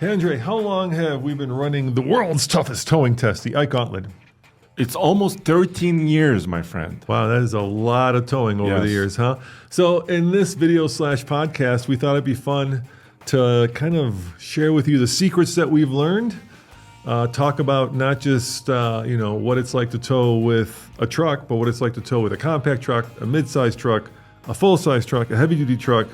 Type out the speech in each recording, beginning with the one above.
Hey, Andre, how long have we been running the world's toughest towing test, the Ike Gauntlet? It's almost 13 years, my friend. Wow, that is a lot of towing over the years, huh? So in this video/podcast, we thought it'd be fun to kind of share with you the secrets that we've learned, talk about not just what it's like to tow with a truck, but what it's like to tow with a compact truck, a mid-size truck, a full-size truck, a heavy-duty truck,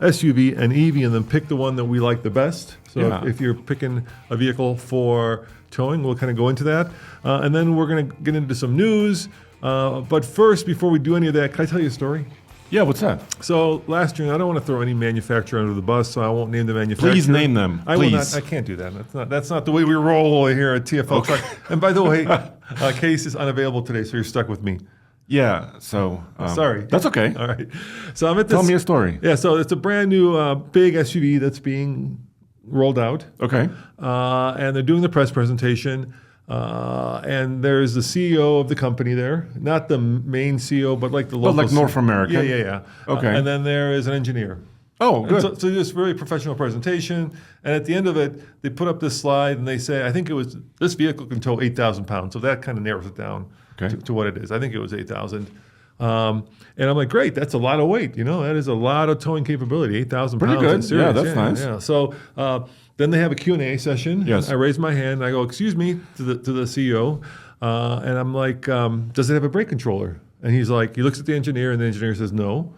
SUV, and EV, and then pick the one that we like the best. So if you're picking a vehicle for towing, we'll kind of go into that. And then we're going to get into some news. But first, before we do any of that, can I tell you a story? Yeah, what's that? So last year, I don't want to throw any manufacturer under the bus, so I won't name the manufacturer. Please name them. I will not. I can't do that. That's not the way we roll here at TFL Truck. And by the way, Case is unavailable today, so you're stuck with me. Yeah, so... sorry. That's okay. All right. So I'm at this... Tell me a story. Yeah, so it's a brand new big SUV that's being rolled out. Okay. And they're doing the press presentation. And there's the CEO of the company there. Not the main CEO, but like the local... But like North America? Yeah. Okay. And then there is an engineer. Oh, good. So this very professional presentation. And at the end of it, they put up this slide and they say, I think it was, this vehicle can tow 8,000 pounds. So that kind of narrows it down to what it is. I think it was 8,000. And I'm like, great, that's a lot of weight. That is a lot of towing capability, 8,000 pounds. Pretty good. Serious. Yeah, that's nice. Yeah. So then they have a Q&A session. Yes. I raise my hand and I go, excuse me, to the CEO. And I'm like, does it have a brake controller? And he's like, he looks at the engineer and the engineer says no.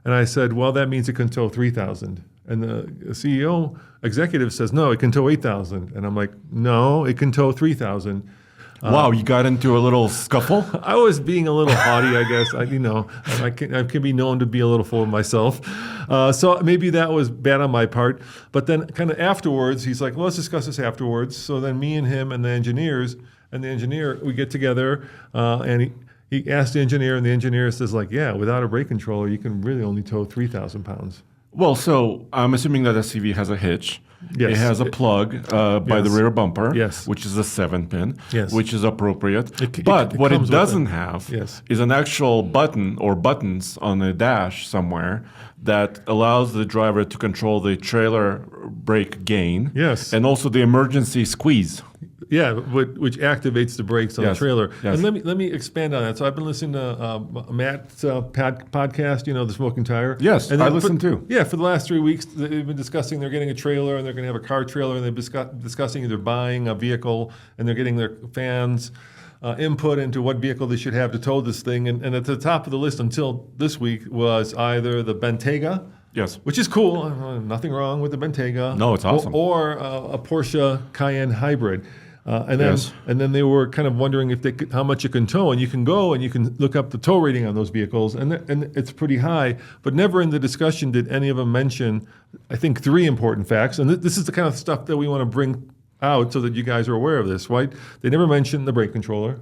And I said, well, that means it can tow 3,000. And the CEO executive says, no, it can tow 8,000. And I'm like, no, it can tow 3,000. Wow, you got into a little scuffle? I was being a little haughty, I guess. I can be known to be a little full of myself. So maybe that was bad on my part. But then kind of afterwards, he's like, well, let's discuss this afterwards. So then me and him and the engineer, we get together and he asked the engineer, and the engineer says, like, yeah, without a brake controller, you can really only tow 3,000 pounds. Well, so I'm assuming that SUV has a hitch. Yes. It has a plug by the rear bumper, which is a 7-pin, which is appropriate. But what it doesn't have is an actual button or buttons on the dash somewhere that allows the driver to control the trailer brake gain and also the emergency squeeze. Yeah, which activates the brakes on the trailer. Yes. And let me expand on that. So I've been listening to Matt's podcast, the Smoking Tire. Yes, and I listen too. Yeah, for the last 3 weeks, they've been discussing they're getting a trailer and they're going to have a car trailer, and they've been discussing either buying a vehicle and they're getting their fans' input into what vehicle they should have to tow this thing. And at the top of the list until this week was either the Bentayga, which is cool. Nothing wrong with the Bentayga. No, it's awesome. Or a Porsche Cayenne hybrid. And then they were kind of wondering how much you can tow, and you can go and you can look up the tow rating on those vehicles, and it's pretty high. But never in the discussion did any of them mention, I think, 3 important facts. And this is the kind of stuff that we want to bring out so that you guys are aware of this, right? They never mentioned the brake controller,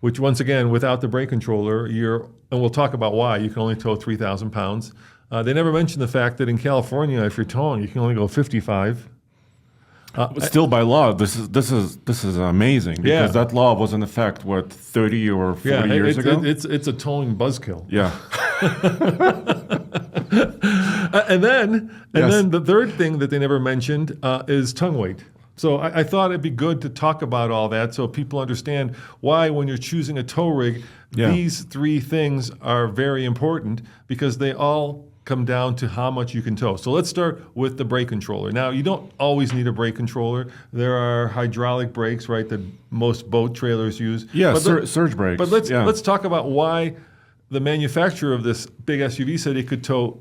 which once again, without the brake controller, and we'll talk about why you can only tow 3,000 pounds. They never mentioned the fact that in California, if you're towing, you can only go 55. Still by law, this is amazing because that law was in effect 30 or 40 years ago. It's a towing buzzkill. Yeah. and then the third thing that they never mentioned is tongue weight. So I thought it'd be good to talk about all that so people understand why when you're choosing a tow rig, these 3 things are very important because they all come down to how much you can tow. So let's start with the brake controller. Now, you don't always need a brake controller. There are hydraulic brakes, right, that most boat trailers use. Yeah, surge brakes. But let's talk about why the manufacturer of this big SUV said it could tow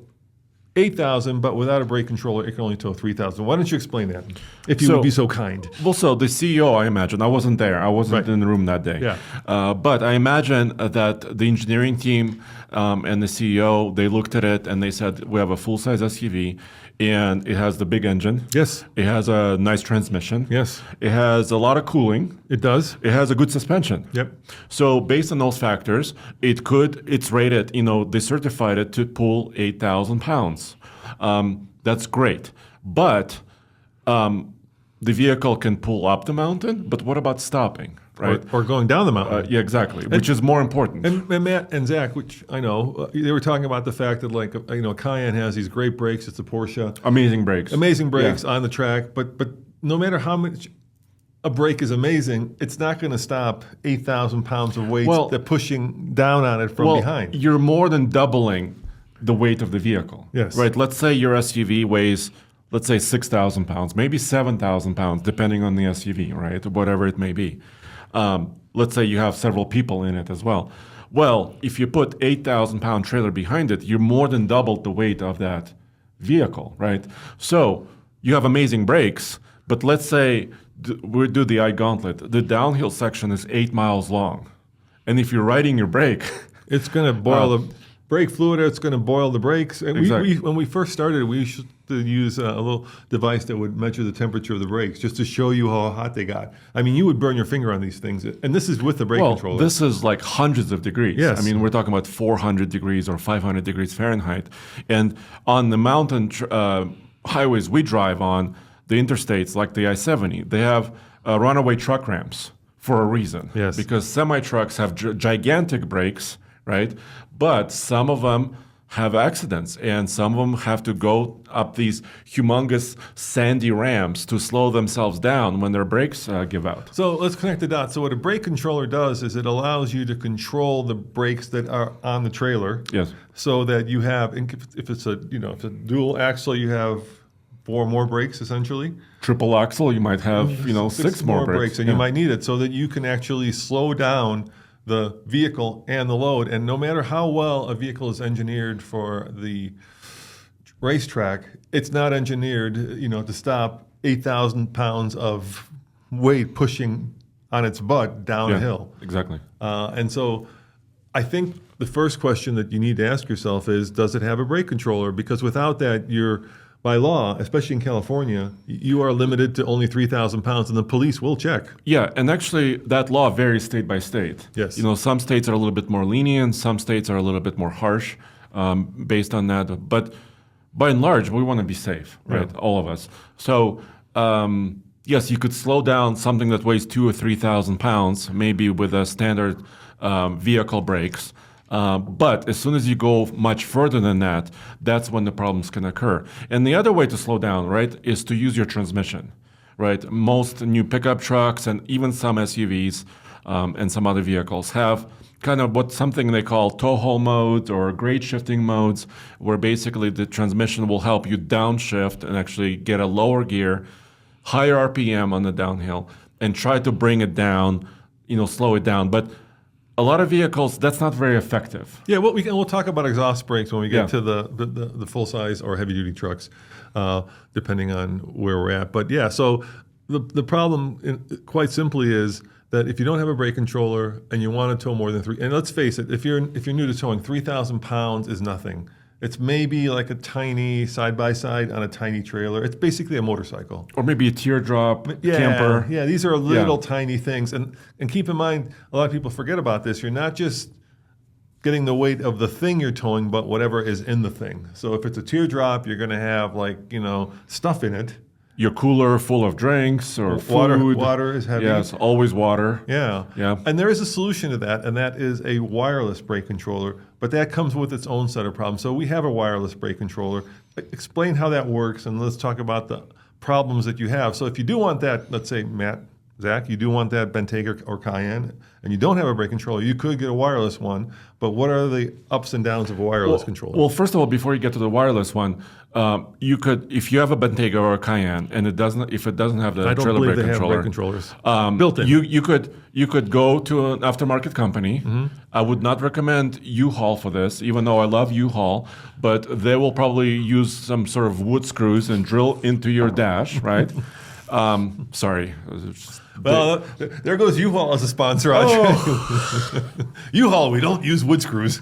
8,000, but without a brake controller, it can only tow 3,000. Why don't you explain that, if you would be so kind? Well, so the CEO, I imagine, I wasn't there. I wasn't in the room that day. Yeah. But I imagine that the engineering team and the CEO, they looked at it and they said, we have a full-size SUV, and it has the big engine. Yes. It has a nice transmission. Yes. It has a lot of cooling. It does. It has a good suspension. Yep. So based on those factors, it's rated, they certified it to pull 8,000 pounds. That's great. But the vehicle can pull up the mountain, but what about stopping? right? Or going down the mountain. Yeah, exactly, which is more important. And Matt and Zach, which I know, they were talking about the fact that, like, Cayenne has these great brakes. It's a Porsche. Amazing brakes. Amazing brakes on the track, but no matter how much a brake is amazing, it's not going to stop 8,000 pounds of weight that pushing down on it from behind. You're more than doubling the weight of the vehicle. Yes. Right. Let's say your SUV weighs, let's say 6,000 pounds, maybe 7,000 pounds, depending on the SUV, right? Whatever it may be. Let's say you have several people in it as well. Well, if you put 8,000 pound trailer behind it, you're more than doubled the weight of that vehicle, right? So you have amazing brakes, but let's say we do the Ike Gauntlet. The downhill section is 8 miles long. And if you're riding your brake, it's going to boil the brake fluid, it's going to boil the brakes. And exactly. when we first started, we used to use a little device that would measure the temperature of the brakes just to show you how hot they got. I mean, you would burn your finger on these things. And this is with the brake controller. This is like hundreds of degrees. Yes. I mean, we're talking about 400 degrees or 500 degrees Fahrenheit. And on the mountain highways we drive on, the interstates like the I-70, they have runaway truck ramps for a reason. Yes. Because semi-trucks have gigantic brakes, right? But some of them have accidents, and some of them have to go up these humongous sandy ramps to slow themselves down when their brakes give out. So let's connect the dots. So what a brake controller does is it allows you to control the brakes that are on the trailer. Yes. So that you have, if it's a dual axle, you have 4 more brakes essentially. Triple axle, you might have 6 more brakes, and you might need it so that you can actually slow down the vehicle and the load. And no matter how well a vehicle is engineered for the racetrack, it's not engineered, to stop 8,000 pounds of weight pushing on its butt down a hill. Exactly. And so I think the first question that you need to ask yourself is, does it have a brake controller? Because without that, you're, by law, especially in California, you are limited to only 3,000 pounds, and the police will check. Yeah, and actually that law varies state by state. Yes. Some states are a little bit more lenient, some states are a little bit more harsh based on that. But by and large, we want to be safe, right? Yeah. All of us. So yes, you could slow down something that weighs 2,000 or 3,000 pounds, maybe with a standard vehicle brakes. But as soon as you go much further than that, that's when the problems can occur. And the other way to slow down, right, is to use your transmission, right? Most new pickup trucks and even some SUVs and some other vehicles have kind of something they call tow haul modes or grade shifting modes, where basically the transmission will help you downshift and actually get a lower gear, higher RPM on the downhill, and try to bring it down, slow it down. But a lot of vehicles, that's not very effective. Yeah, we'll talk about exhaust brakes when we get to the full size or heavy duty trucks, depending on where we're at. But yeah, so the problem, quite simply, is that if you don't have a brake controller and you want to tow more than 3, and let's face it, if you're new to towing, 3,000 pounds is nothing. It's maybe like a tiny side-by-side on a tiny trailer. It's basically a motorcycle. Or maybe a teardrop camper. Yeah, these are little tiny things. And keep in mind, a lot of people forget about this. You're not just getting the weight of the thing you're towing, but whatever is in the thing. So if it's a teardrop, you're going to have stuff in it. Your cooler full of drinks or food. Water is heavy. Yes, always water. Yeah. And there is a solution to that, and that is a wireless brake controller. But that comes with its own set of problems. So we have a wireless brake controller. Explain how that works, and let's talk about the problems that you have. So if you do want that, let's say, Zach, you do want that Bentayga or Cayenne, and you don't have a brake controller, you could get a wireless one. But what are the ups and downs of a wireless controller? Well, first of all, before you get to the wireless one, you could, if you have a Bentayga or a Cayenne, and if it doesn't have the trailer brake controller, have brake controllers built in. You could go to an aftermarket company. Mm-hmm. I would not recommend U-Haul for this, even though I love U-Haul, but they will probably use some sort of wood screws and drill into your dash, right? Sorry. Well, there goes U-Haul as a sponsor. U-Haul, we don't use wood screws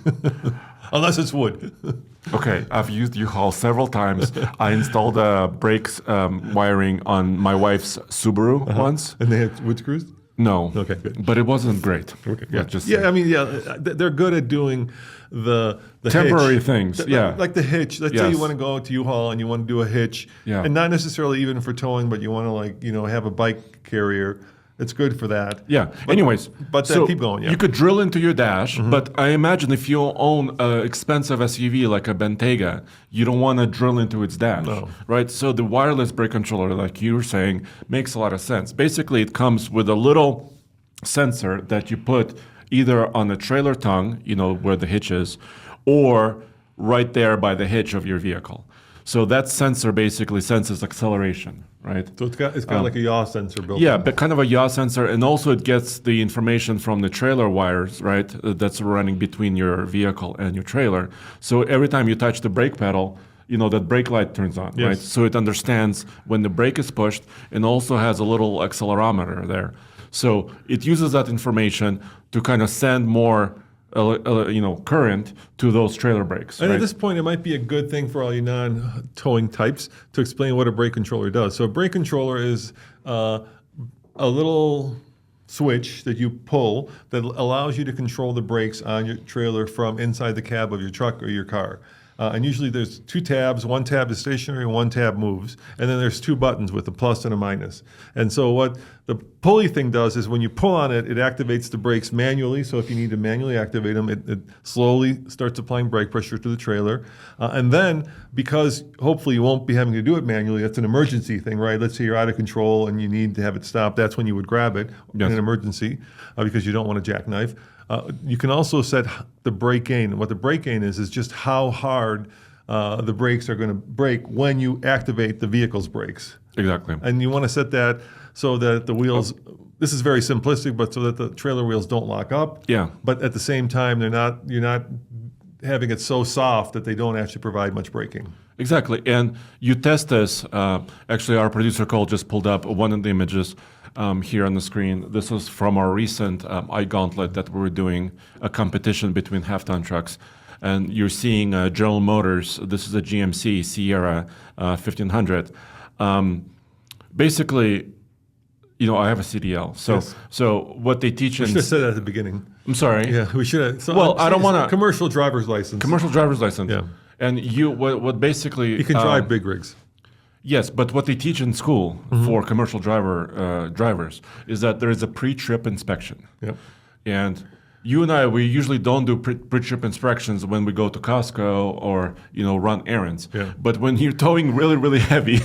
unless it's wood. Okay, I've used U-Haul several times. I installed brakes wiring on my wife's Subaru once. And they had wood screws? No. Okay, good. But it wasn't great. Okay, yeah. They're good at doing the temporary hitch. things. Like the hitch. Let's say you want to go to U-Haul and you want to do a hitch, and not necessarily even for towing, but you want to have a bike carrier. It's good for that. Yeah. But so keep going. Yeah. You could drill into your dash, but I imagine if you own an expensive SUV like a Bentayga, you don't want to drill into its dash, right? So the wireless brake controller, like you were saying, makes a lot of sense. Basically, it comes with a little sensor that you put either on the trailer tongue, where the hitch is, or right there by the hitch of your vehicle. So that sensor basically senses acceleration, right? So it's got like a yaw sensor built in. Yeah, but kind of a yaw sensor, and also it gets the information from the trailer wires, right? That's running between your vehicle and your trailer. So every time you touch the brake pedal, that brake light turns on, right? So it understands when the brake is pushed, and also has a little accelerometer there. So it uses that information to kind of send more current to those trailer brakes. And at this point, it might be a good thing for all you non-towing types to explain what a brake controller does. So a brake controller is a little switch that you pull that allows you to control the brakes on your trailer from inside the cab of your truck or your car. And usually there's two tabs. One tab is stationary, one tab moves. And then there's two buttons with a plus and a minus. And so what the pulley thing does is when you pull on it, it activates the brakes manually. So if you need to manually activate them, it slowly starts applying brake pressure to the trailer. And then, because hopefully you won't be having to do it manually, that's an emergency thing, right? Let's say you're out of control and you need to have it stop. That's when you would grab it in an emergency because you don't want a jackknife. You can also set the brake gain. What the brake gain is just how hard the brakes are going to brake when you activate the vehicle's brakes. Exactly. And you want to set that so that the wheels, this is very simplistic, but so that the trailer wheels don't lock up. Yeah. But at the same time, you're not having it so soft that they don't actually provide much braking. Exactly. And you test this. Actually, our producer Cole just pulled up one of the images here on the screen. This was from our recent Ike Gauntlet that we were doing, a competition between half-ton trucks. And you're seeing General Motors. This is a GMC Sierra 1500. Basically, I have a CDL. So what they teach We should have said that at the beginning. I'm sorry. Yeah, we should have. So I don't want to. Commercial driver's license. Commercial driver's license. Yeah. And what basically. You can drive big rigs. Yes, but what they teach in school for commercial drivers is that there is a pre-trip inspection. Yep. And you and I, we usually don't do pre-trip inspections when we go to Costco or run errands. Yeah. But when you're towing really, really heavy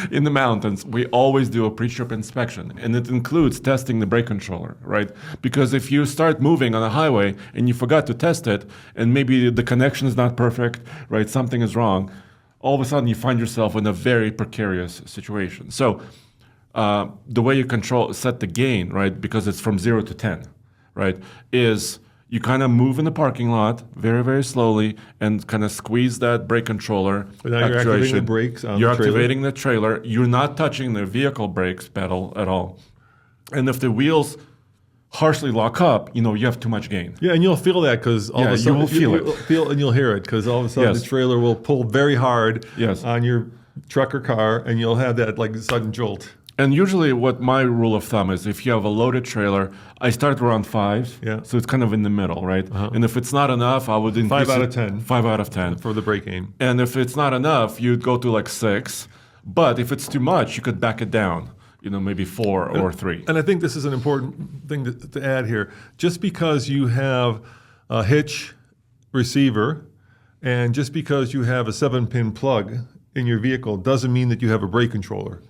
in the mountains, we always do a pre-trip inspection, and it includes testing the brake controller, right? Because if you start moving on a highway and you forgot to test it, and maybe the connection is not perfect, right? Something is wrong. All of a sudden you find yourself in a very precarious situation. So the way you set the gain, right, because it's from 0 to 10, right, is you kind of move in the parking lot very, very slowly and kind of squeeze that brake controller. But now you're activating the brakes on the trailer. You're activating the trailer. You're not touching the vehicle brakes pedal at all. And if the wheels harshly lock up, you have too much gain. Yeah, and you'll feel that because all of a sudden you will feel it. And you'll hear it because all of a sudden the trailer will pull very hard on your truck or car, and you'll have that like sudden jolt. And usually what my rule of thumb is, if you have a loaded trailer, I start around 5. Yeah. So it's kind of in the middle, right? And if it's not enough, I would increase 5 out of 10. 5 out of 10. For the brake gain. And if it's not enough, you'd go to like 6. But if it's too much, you could back it down. Maybe 4 or 3. And I think this is an important thing to add here. Just because you have a hitch receiver and just because you have a 7-pin plug in your vehicle doesn't mean that you have a brake controller.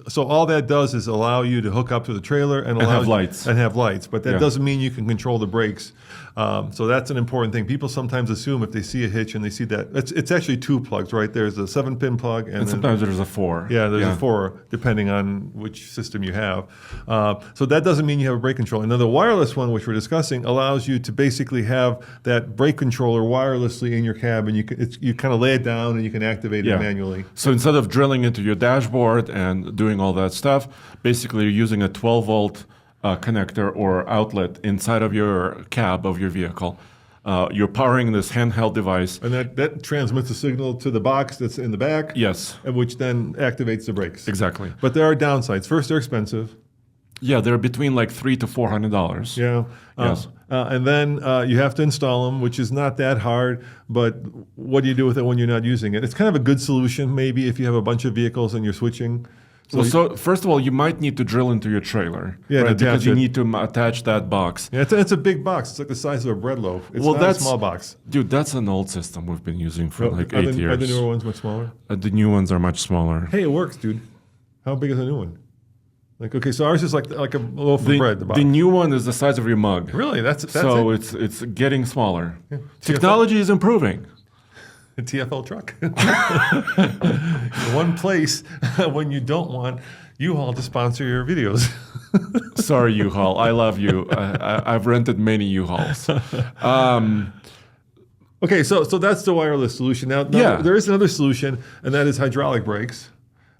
So all that does is allow you to hook up to the trailer and have lights. But that doesn't mean you can control the brakes. So that's an important thing. People sometimes assume if they see a hitch and they see that it's actually 2 plugs, right? There's a 7-pin plug and sometimes there's a 4. Yeah, there's a 4 depending on which system you have. So that doesn't mean you have a brake controller. Now the wireless one, which we're discussing, allows you to basically have that brake controller wirelessly in your cab, and you kind of lay it down and you can activate it manually. So instead of drilling into your dashboard and doing all that stuff, basically you're using a 12-volt connector or outlet inside of your cab of your vehicle. You're powering this handheld device. And that transmits a signal to the box that's in the back. Yes. Which then activates the brakes. Exactly. But there are downsides. First, they're expensive. Yeah, they're between like $300 to $400. Yeah. Yes. And then you have to install them, which is not that hard. But what do you do with it when you're not using it? It's kind of a good solution, maybe, if you have a bunch of vehicles and you're switching So first of all, you might need to drill into your trailer, right? Because you need to attach that box. Yeah, it's a big box. It's like the size of a bread loaf. It's not a small box. Dude, that's an old system we've been using for 8 years. Are the newer ones much smaller? The new ones are much smaller. Hey, it works, dude. How big is the new one? Like, okay, so ours is like a loaf of bread. The new one is the size of your mug. Really? That's so it's getting smaller. Yeah. Technology is improving. A TFL truck. One place when you don't want U-Haul to sponsor your videos. Sorry, U-Haul. I love you. I've rented many U-Hauls. Okay, so that's the wireless solution. Now there is another solution, and that is hydraulic brakes.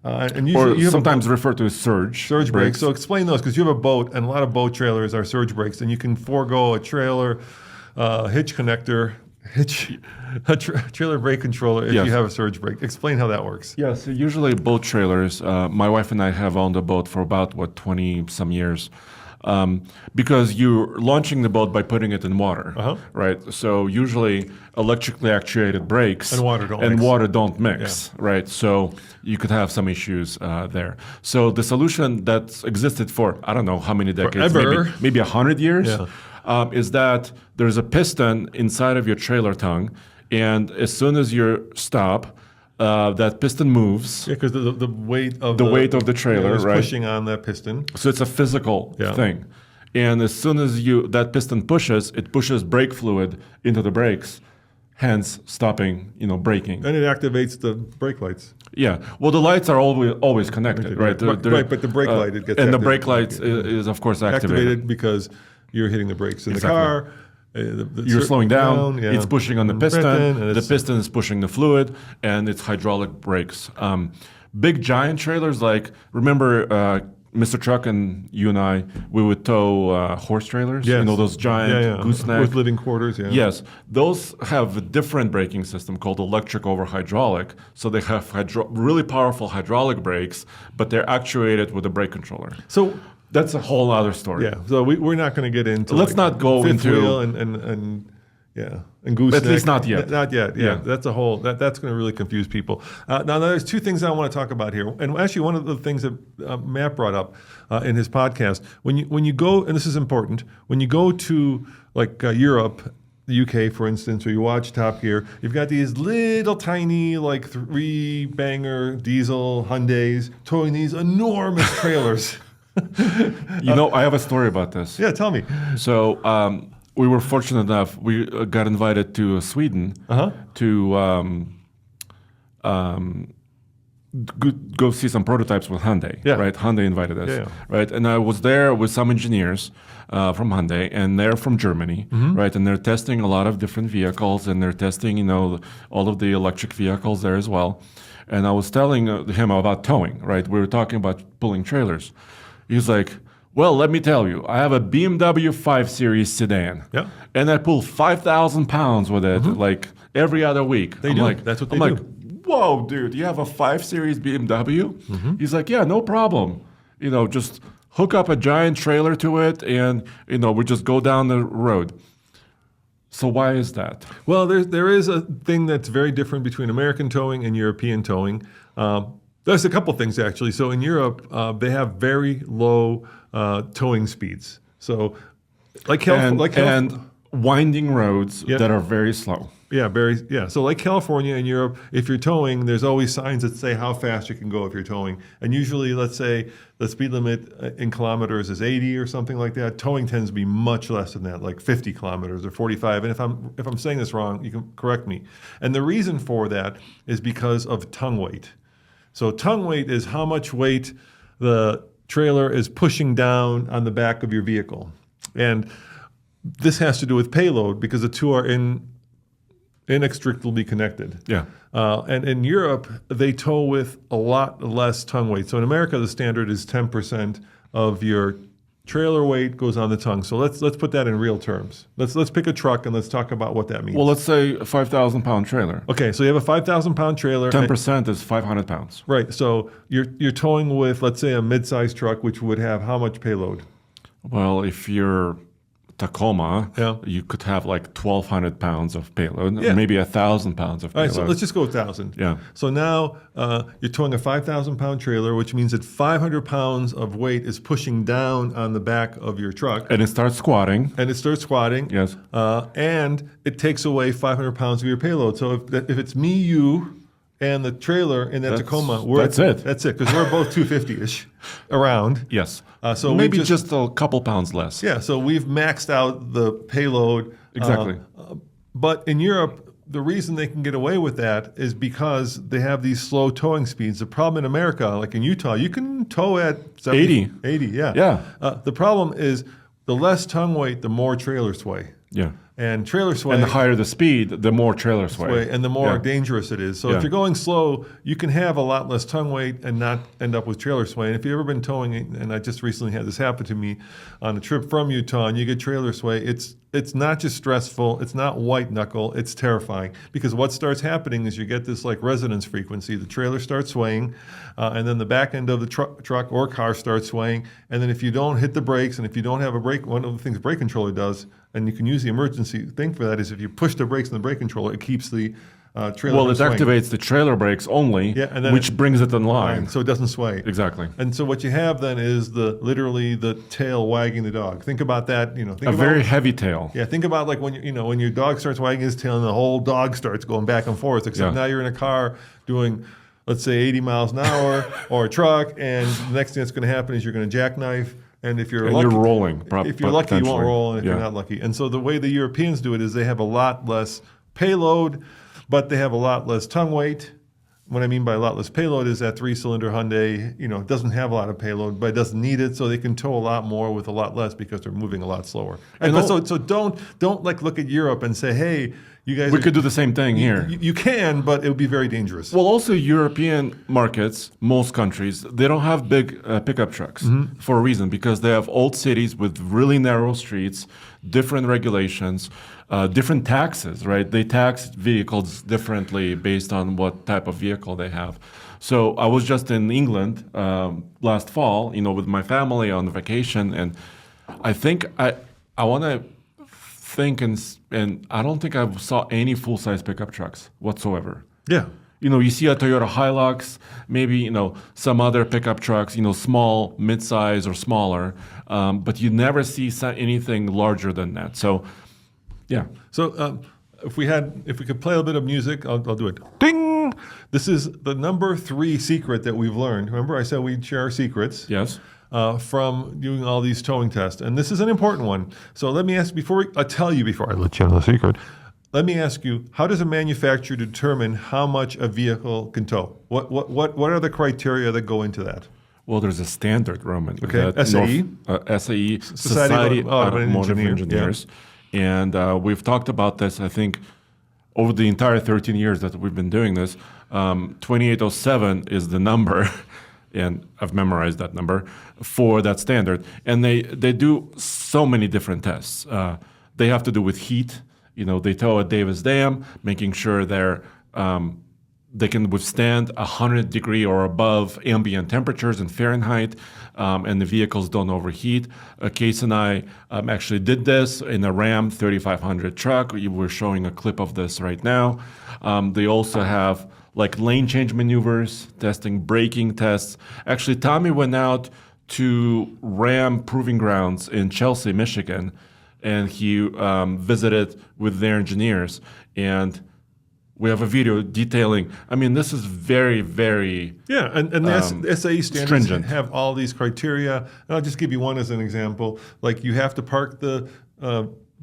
And usually you sometimes referred to as surge brakes. So explain those, because you have a boat, and a lot of boat trailers are surge brakes, and you can forego a trailer hitch connector, trailer brake controller if you have a surge brake. Explain how that works. Yeah, so usually boat trailers, my wife and I have owned a boat for about, 20-some years. Because you're launching the boat by putting it in water, right? So usually electrically actuated brakes and water don't mix, right? So you could have some issues there. So the solution that's existed for, I don't know how many decades, maybe 100 years, is that there's a piston inside of your trailer tongue, and as soon as you stop, that piston moves. Yeah, because the weight of the trailer is pushing on that piston. So it's a physical thing, and as soon as that piston pushes, it pushes brake fluid into the brakes, hence stopping, braking. And it activates the brake lights. Yeah, well, the lights are always connected, right? Right, but the brake light it gets. And the brake light is of course activated because you're hitting the brakes in the car. You're slowing down, it's pushing on the piston, the piston is pushing the fluid, and it's hydraulic brakes. Big giant trailers, like, remember Mr. Truck and you and I, we would tow horse trailers, those giant gooseneck. With living quarters, Yes, those have a different braking system called electric over hydraulic, so they have really powerful hydraulic brakes, but they're actuated with a brake controller. So that's a whole other story. Yeah, so we're not going to get into. Let's not go fifth into wheel and gooseneck. At least not yet. Not yet. Yeah, that's a whole. That's going to really confuse people. Now there's two things I want to talk about here, and actually one of the things that Matt brought up in his podcast, when you go, and this is important, when you go to like Europe, the UK, for instance, or you watch Top Gear, you've got these little tiny, like 3-banger diesel Hyundais towing these enormous trailers. I have a story about this. Yeah, tell me. So we were fortunate enough, we got invited to Sweden to go see some prototypes with Hyundai, right? Hyundai invited us, right? And I was there with some engineers from Hyundai, and they're from Germany, right? And they're testing a lot of different vehicles, and they're testing, all of the electric vehicles there as well. And I was telling him about towing, right? We were talking about pulling trailers. He's like, well, let me tell you, I have a BMW 5 Series sedan, and I pull 5,000 pounds with it like every other week. That's what they do. I'm like, whoa, dude, you have a 5 Series BMW? He's like, yeah, no problem. Just hook up a giant trailer to it, and, we just go down the road. So why is that? Well, there is a thing that's very different between American towing and European towing. There's a couple things, actually. So in Europe, they have very low towing speeds. So and winding roads that are very slow. So like California and Europe, if you're towing, there's always signs that say how fast you can go if you're towing. And usually, let's say the speed limit in kilometers is 80 or something like that. Towing tends to be much less than that, like 50 kilometers or 45. And if I'm saying this wrong, you can correct me. And the reason for that is because of tongue weight. So tongue weight is how much weight the trailer is pushing down on the back of your vehicle. And this has to do with payload because the two are inextricably connected. And in Europe, they tow with a lot less tongue weight. So in America, the standard is 10% of your trailer weight goes on the tongue. So let's put that in real terms. Let's pick a truck and let's talk about what that means. Well, let's say a 5,000-pound trailer. Okay, so you have a 5,000-pound trailer. 10% is 500 pounds. Right. So you're towing with, let's say, a midsize truck, which would have how much payload? Well, if you're Tacoma, you could have like 1,200 pounds of payload, maybe 1,000 pounds of payload. All right, so let's just go 1,000. Yeah. So now you're towing a 5,000-pound trailer, which means that 500 pounds of weight is pushing down on the back of your truck. And it starts squatting. Yes. And it takes away 500 pounds of your payload. So if it's me, you, and the trailer in that Tacoma, that's it. That's it, because we're both 250-ish around. Yes. So maybe just a couple pounds less. Yeah, so we've maxed out the payload. Exactly. But in Europe, the reason they can get away with that is because they have these slow towing speeds. The problem in America, like in Utah, you can tow at 70, 80, yeah. Yeah. The problem is the less tongue weight, the more trailer sway. Yeah. And trailer sway. And the higher the speed, the more trailer sway. And the more dangerous it is. So if you're going slow, you can have a lot less tongue weight and not end up with trailer sway. And if you've ever been towing, and I just recently had this happen to me on a trip from Utah, and you get trailer sway, it's not just stressful, it's not white knuckle, it's terrifying. Because what starts happening is you get this like resonance frequency. The trailer starts swaying, and then the back end of the truck or car starts swaying. And then if you don't hit the brakes, and if you don't have a brake, one of the things brake controller does, and you can use the emergency thing for that, is if you push the brakes on the brake controller, it keeps the trailer Well, it swaying. activates the trailer brakes only, which brings it in line. So it doesn't sway. Exactly. And so what you have then is literally the tail wagging the dog. Think about that. Very heavy tail. Yeah. Think about like when when your dog starts wagging his tail and the whole dog starts going back and forth. Except now you're in a car doing, let's say, 80 miles an hour or a truck, and the next thing that's going to happen is you're going to jackknife. And if you're lucky, you're rolling. If you're lucky, you won't roll. And if you're not lucky, and so the way the Europeans do it is they have a lot less payload, but they have a lot less tongue weight. What I mean by a lot less payload is that 3-cylinder Hyundai, it doesn't have a lot of payload, but it doesn't need it, so they can tow a lot more with a lot less because they're moving a lot slower. So don't like look at Europe and say, hey, you guys. We could do the same thing here. You can, but it would be very dangerous. Well, also European markets, most countries, they don't have big pickup trucks for a reason, because they have old cities with really narrow streets, different regulations, different taxes, right? They tax vehicles differently based on what type of vehicle they have. So I was just in England last fall, with my family on vacation, and I think I want to think, and I don't think I saw any full-size pickup trucks whatsoever. Yeah. You see a Toyota Hilux, maybe, some other pickup trucks, small, mid-size or smaller, but you never see anything larger than that. So, yeah. So if we could play a bit of music, I'll do it. Ding! This is the number 3 secret that we've learned. Remember I said we'd share our secrets? Yes. From doing all these towing tests. And this is an important one. So let me ask, before I let you know the secret, let me ask you, how does a manufacturer determine how much a vehicle can tow? What are the criteria that go into that? Well, there's a standard, Roman. Okay, SAE? SAE, Society of Automotive Engineers. Yeah. And we've talked about this, I think, over the entire 13 years that we've been doing this. 2807 is the number. And I've memorized that number for that standard. And they do so many different tests. They have to do with heat. They tow at Davis Dam, making sure they can withstand 100-degree or above ambient temperatures in Fahrenheit, and the vehicles don't overheat. Case and I actually did this in a Ram 3500 truck. We're showing a clip of this right now. They also have like lane change maneuvers, testing braking tests. Actually, Tommy went out to Ram Proving Grounds in Chelsea, Michigan, and he visited with their engineers. And we have a video detailing. I mean, this is very, very and the SAE standards stringent. Have all these criteria. And I'll just give you one as an example. Like you have to park the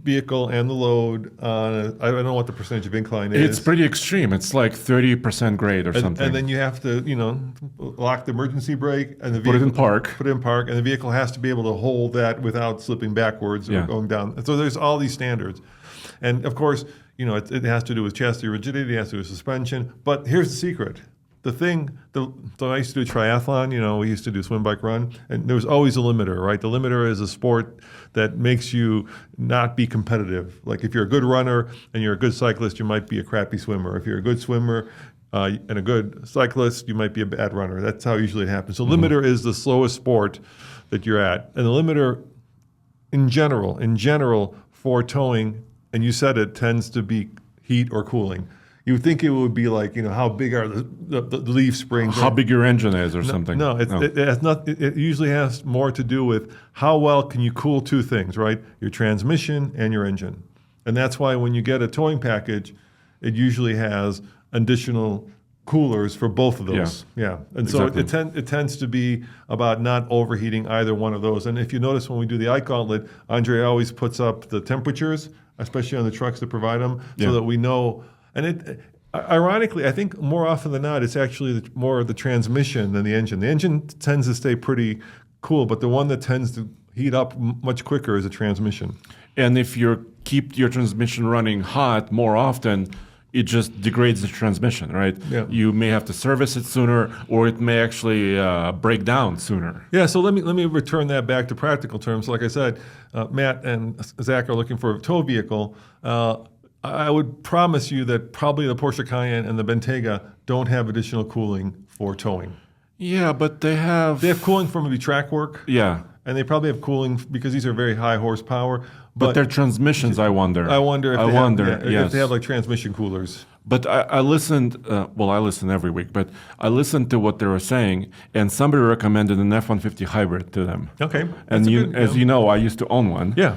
vehicle and the load on I don't know what the percentage of incline is. It's pretty extreme. It's like 30% grade or something. And then you have to, lock the emergency brake and the vehicle, put it in park, and the vehicle has to be able to hold that without slipping backwards or going down. So there's all these standards, and of course, it has to do with chassis rigidity, it has to do with suspension. But here's the secret. So I used to do triathlon, we used to do swim, bike, run, and there was always a limiter, right? The limiter is a sport that makes you not be competitive. Like if you're a good runner and you're a good cyclist, you might be a crappy swimmer. If you're a good swimmer and a good cyclist, you might be a bad runner. That's how usually it happens. So limiter is the slowest sport that you're at. And the limiter in general for towing, and you said it tends to be heat or cooling. You would think it would be like, how big are the leaf springs? How big your engine is or something. No, it has not. It usually has more to do with how well can you cool two things, right? Your transmission and your engine. And that's why when you get a towing package, it usually has additional coolers for both of those. Yeah. And exactly. So it tends to be about not overheating either one of those. And if you notice when we do the Ike Gauntlet, Andre always puts up the temperatures, especially on the trucks that provide them, so that we know. And ironically, I think more often than not, it's actually more of the transmission than the engine. The engine tends to stay pretty cool, but the one that tends to heat up much quicker is the transmission. And if you keep your transmission running hot more often, it just degrades the transmission, right? Yeah. You may have to service it sooner, or it may actually break down sooner. Yeah, so let me return that back to practical terms. Like I said, Matt and Zach are looking for a tow vehicle. I would promise you that probably the Porsche Cayenne and the Bentayga don't have additional cooling for towing. Yeah, but they have cooling for maybe track work. Yeah. And they probably have cooling because these are very high horsepower. But their transmissions, I wonder. I wonder if they have like transmission coolers. But I listened, I listen every week, but I listened to what they were saying, and somebody recommended an F-150 hybrid to them. Okay. And as you know, I used to own one. Yeah.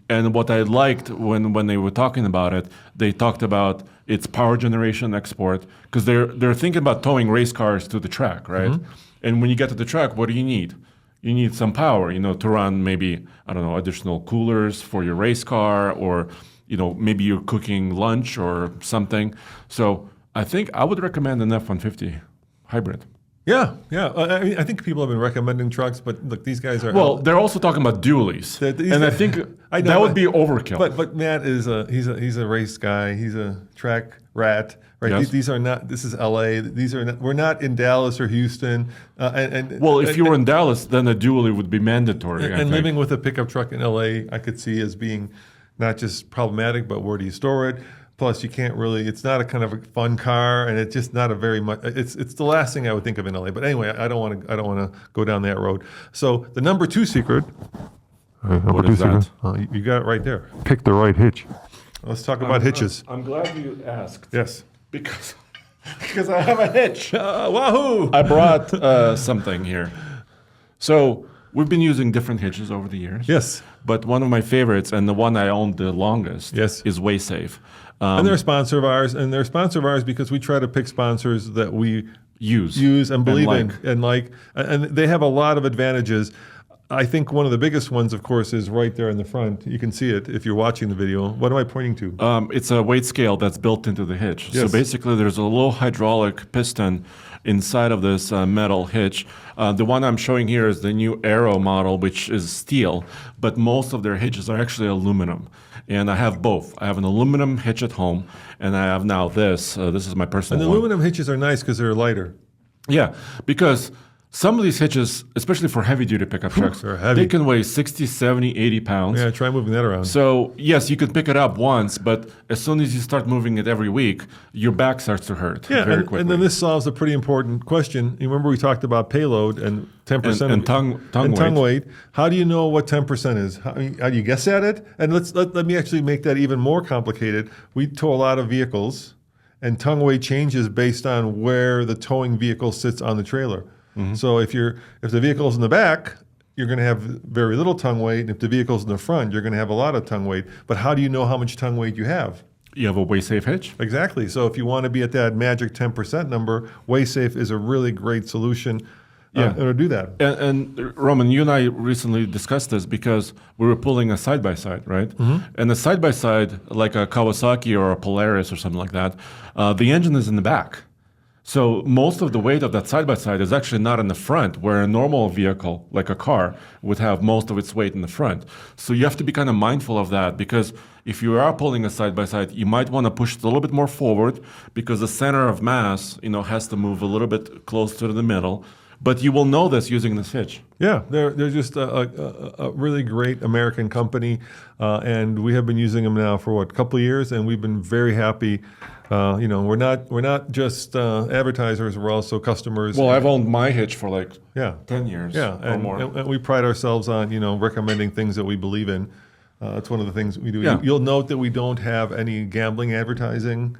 And what I liked when they were talking about it, they talked about its power generation export, because they're thinking about towing race cars to the track, right? Mm-hmm. And when you get to the track, what do you need? You need some power, to run maybe, additional coolers for your race car, or, maybe you're cooking lunch or something. So I think I would recommend an F-150 hybrid. Yeah. I think people have been recommending trucks, but look, these guys are... Well, they're also talking about dualies, and I think that would be overkill. But Matt is he's a race guy. He's a track rat. Right? Yes. These are not. This is L.A. We're not in Dallas or Houston. If you were in Dallas, then a dually would be mandatory. And living with a pickup truck in L.A., I could see as being not just problematic, but where do you store it? Plus, you can't really. It's not a kind of a fun car, and it's just not a very much. It's the last thing I would think of in LA. But anyway, I don't want to go down that road. So the number 2 secret. What is that? You got it right there. Pick the right hitch. Let's talk about hitches. I'm glad you asked. Yes, because I have a hitch. Wahoo! I brought something here. So we've been using different hitches over the years. Yes, but one of my favorites, and the one I owned the longest, is WaySafe. And they're a sponsor of ours, because we try to pick sponsors that we use and believe in and like, and they have a lot of advantages. I think one of the biggest ones, of course, is right there in the front. You can see it if you're watching the video. What am I pointing to? It's a weight scale that's built into the hitch. Yes. So basically, there's a low hydraulic piston inside of this metal hitch. The one I'm showing here is the new Aero model, which is steel, but most of their hitches are actually aluminum. And I have both. I have an aluminum hitch at home, and I have now this. This is my personal one. And aluminum hitches are nice because they're lighter. Yeah, because some of these hitches, especially for heavy-duty pickup trucks, they can weigh 60, 70, 80 pounds. Yeah, try moving that around. So, yes, you can pick it up once, but as soon as you start moving it every week, your back starts to hurt very quickly. And then this solves a pretty important question. You remember we talked about payload and 10% and tongue weight. How do you know what 10% is? How do you guess at it? And let me actually make that even more complicated. We tow a lot of vehicles, and tongue weight changes based on where the towing vehicle sits on the trailer. Mm-hmm. So if the vehicle's in the back, you're going to have very little tongue weight, and if the vehicle's in the front, you're going to have a lot of tongue weight. But how do you know how much tongue weight you have? You have a WaySafe hitch. Exactly. So if you want to be at that magic 10% number, WaySafe is a really great solution to do that. And Roman, you and I recently discussed this because we were pulling a side-by-side, right? Mm-hmm. And a side-by-side, like a Kawasaki or a Polaris or something like that, the engine is in the back. So most of the weight of that side-by-side is actually not in the front, where a normal vehicle, like a car, would have most of its weight in the front. So you have to be kind of mindful of that, because if you are pulling a side-by-side, you might want to push it a little bit more forward, because the center of mass, has to move a little bit closer to the middle. But you will know this using this hitch. Yeah, they're just a really great American company, and we have been using them now for a couple of years, and we've been very happy We're not just advertisers. We're also customers. Well, I've owned my hitch for like 10 years or more. And we pride ourselves on recommending things that we believe in. That's one of the things we do. Yeah. You'll note that we don't have any gambling advertising.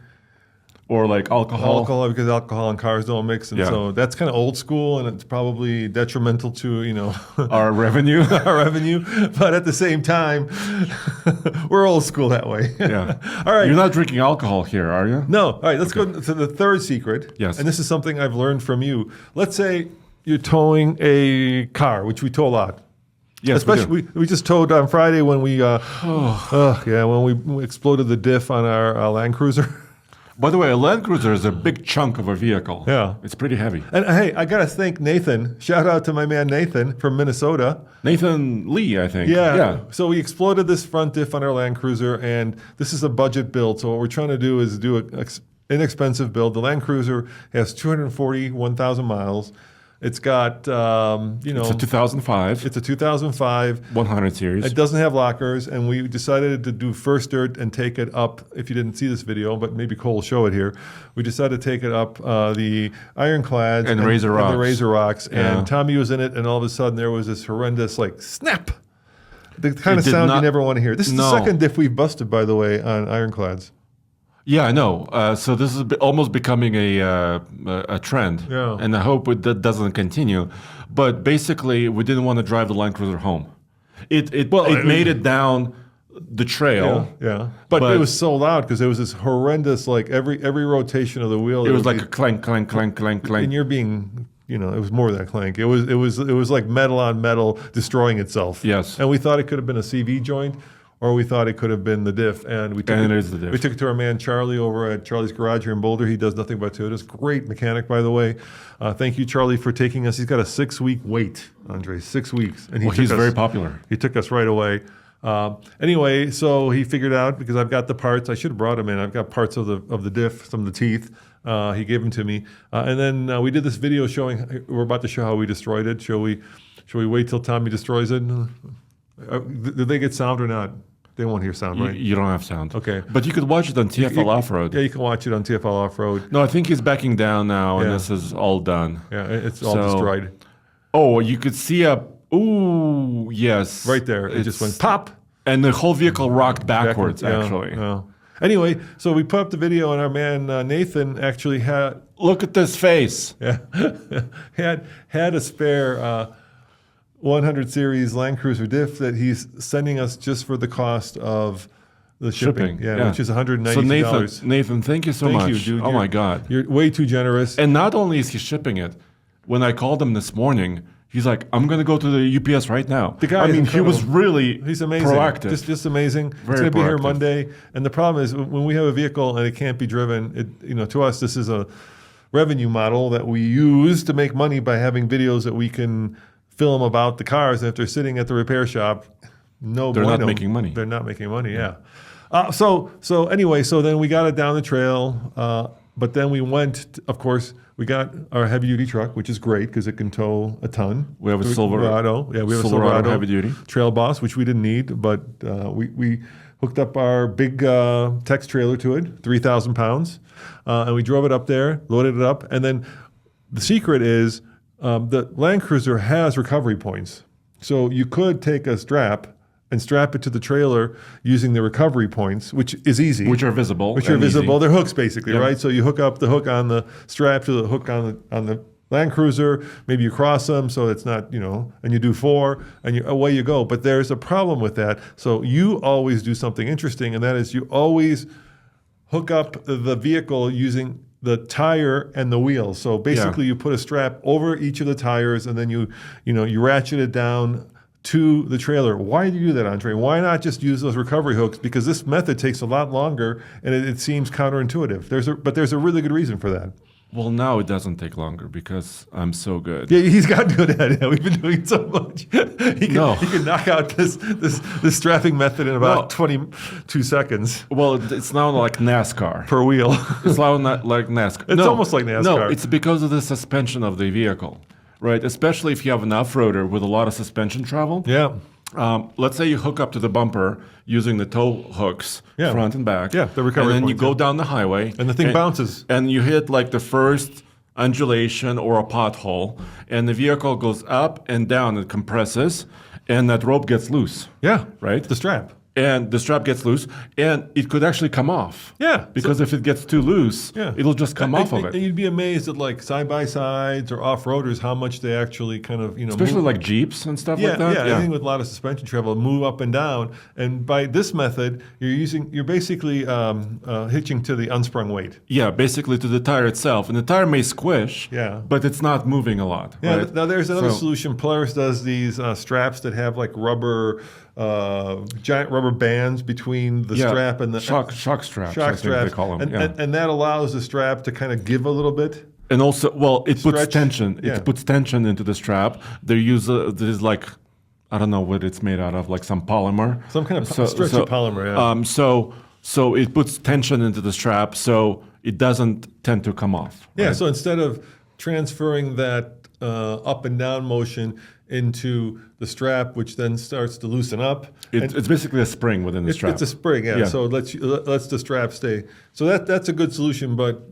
Or like alcohol. Because alcohol and cars don't mix. And so that's kind of old school, and it's probably detrimental to, our revenue. But at the same time, we're old school that way. Yeah. All right. You're not drinking alcohol here, are you? No. All right, let's go to the third secret. Yes. And this is something I've learned from you. Let's say you're towing a car, which we tow a lot. Yes, especially we just towed on Friday when we when we exploded the diff on our Land Cruiser. By the way, a Land Cruiser is a big chunk of a vehicle. Yeah. It's pretty heavy. And hey, I got to thank Nathan. Shout out to my man Nathan from Minnesota. Nathan Lee, I think. Yeah. So we exploded this front diff on our Land Cruiser, and this is a budget build. So what we're trying to do is do an inexpensive build. The Land Cruiser has 241,000 miles. It's got, It's a 2005. It's a 2005. 100 series. It doesn't have lockers, and we decided to do first dirt and take it up. If you didn't see this video, but maybe Cole will show it here. We decided to take it up the Ironclads and Razor Rocks. And the Razor Rocks. Yeah. And Tommy was in it, and all of a sudden there was this horrendous, snap. The kind of sound you never want to hear. This is the second diff we've busted, by the way, on Ironclads. Yeah, I know. So this is almost becoming a trend, and I hope that doesn't continue. But basically, we didn't want to drive the Land Cruiser home. It made it down the trail. Yeah. But it was so loud because it was this horrendous, every rotation of the wheel. It was like a clank, clank, clank, clank, clank. And you're being, it was more than a clank. It was like metal on metal destroying itself. Yes. And we thought it could have been a CV joint. Or we thought it could have been the diff, and we took it to our man Charlie over at Charlie's Garage here in Boulder. He does nothing but Toyotas. Great mechanic, by the way. Thank you, Charlie, for taking us. He's got a 6-week wait, Andre, 6 weeks, and he's very popular. He took us right away. Anyway, so he figured out, because I've got the parts. I should have brought him in. I've got parts of the diff, some of the teeth. He gave them to me, and then we did this video showing. We're about to show how we destroyed it. Shall we wait till Tommy destroys it? Did they get sound or not? They won't hear sound, right? You don't have sound. Okay. But you could watch it on TFL Off-Road. Yeah, you can watch it on TFL Off-Road. No, I think he's backing down now, and this is all done. Yeah, it's all destroyed. Oh, you could see ooh, yes. Right there. It just went pop. And the whole vehicle rocked backwards, actually. Yeah. Anyway, so we put up the video, and our man Nathan actually had... Look at this face. Yeah. had a spare... 100 series Land Cruiser diff that he's sending us just for the cost of the shipping. Yeah, which is $190. So Nathan, thank you so much. Thank you, dude. My God. You're way too generous. And not only is he shipping it, when I called him this morning, he's like, I'm going to go to the UPS right now. The guy he was really proactive. Just amazing. It's going to be here Monday. And the problem is when we have a vehicle and it can't be driven, to us, this is a revenue model that we use to make money by having videos that we can film about the cars, and if they're sitting at the repair shop, they're not making money. They're not making money. Yeah. So anyway, then we got it down the trail, but then we went. Of course, we got our heavy duty truck, which is great because it can tow a ton. We have a Silverado. Yeah, we have a Silverado heavy duty Trail Boss, which we didn't need, but we hooked up our big Tex trailer to it, 3,000 pounds, and we drove it up there, loaded it up, and then the secret is. The Land Cruiser has recovery points. So you could take a strap and strap it to the trailer using the recovery points, which is easy. Which are visible. Easy. They're hooks basically, right? So you hook up the hook on the strap to the hook on the Land Cruiser. Maybe you cross them so it's not, and you do 4 and away you go. But there's a problem with that. So you always do something interesting, and that is you always hook up the vehicle using the tire and the wheels. So basically you put a strap over each of the tires and then you ratchet it down to the trailer. Why do you do that, Andre? Why not just use those recovery hooks? Because this method takes a lot longer and it seems counterintuitive. But there's a really good reason for that. Well, now it doesn't take longer because I'm so good. Yeah, he's gotten good at it. We've been doing it so much. He can knock out this strapping method in about 22 seconds. Well, it's now like NASCAR. Per wheel. It's now not like NASCAR. It's almost like NASCAR. No, it's because of the suspension of the vehicle, right? Especially if you have an off-roader with a lot of suspension travel. Yeah. let's say you hook up to the bumper using the tow hooks, front and back. Yeah, the recovery and then points, you go down the highway. And the thing bounces. And you hit like the first undulation or a pothole, and the vehicle goes up and down, it compresses, and that rope gets loose. Yeah. Right? The strap. And the strap gets loose, and it could actually come off. Yeah. Because if it gets too loose, it'll just come off of it. And you'd be amazed at like side-by-sides or off-roaders how much they actually kind of, especially like Jeeps and stuff like that. Yeah, anything with a lot of suspension travel, move up and down. And by this method, you're basically hitching to the unsprung weight. Yeah, basically to the tire itself. And the tire may squish, but it's not moving a lot. Yeah, right? now there's another solution. Polaris does these straps that have like giant rubber bands between the strap and the shock straps. Shock straps, they call them. And that allows the strap to kind of give a little bit. And also, it puts tension. It puts tension into the strap. They use this like, I don't know what it's made out of, like some polymer, some kind of stretchy polymer. Yeah. So it puts tension into the strap, so it doesn't tend to come off. Yeah. Right? So instead of transferring that up and down motion into the strap, which then starts to loosen up. It's basically a spring within the strap. It's a spring, yeah. So it lets the strap stay. So that's a good solution, but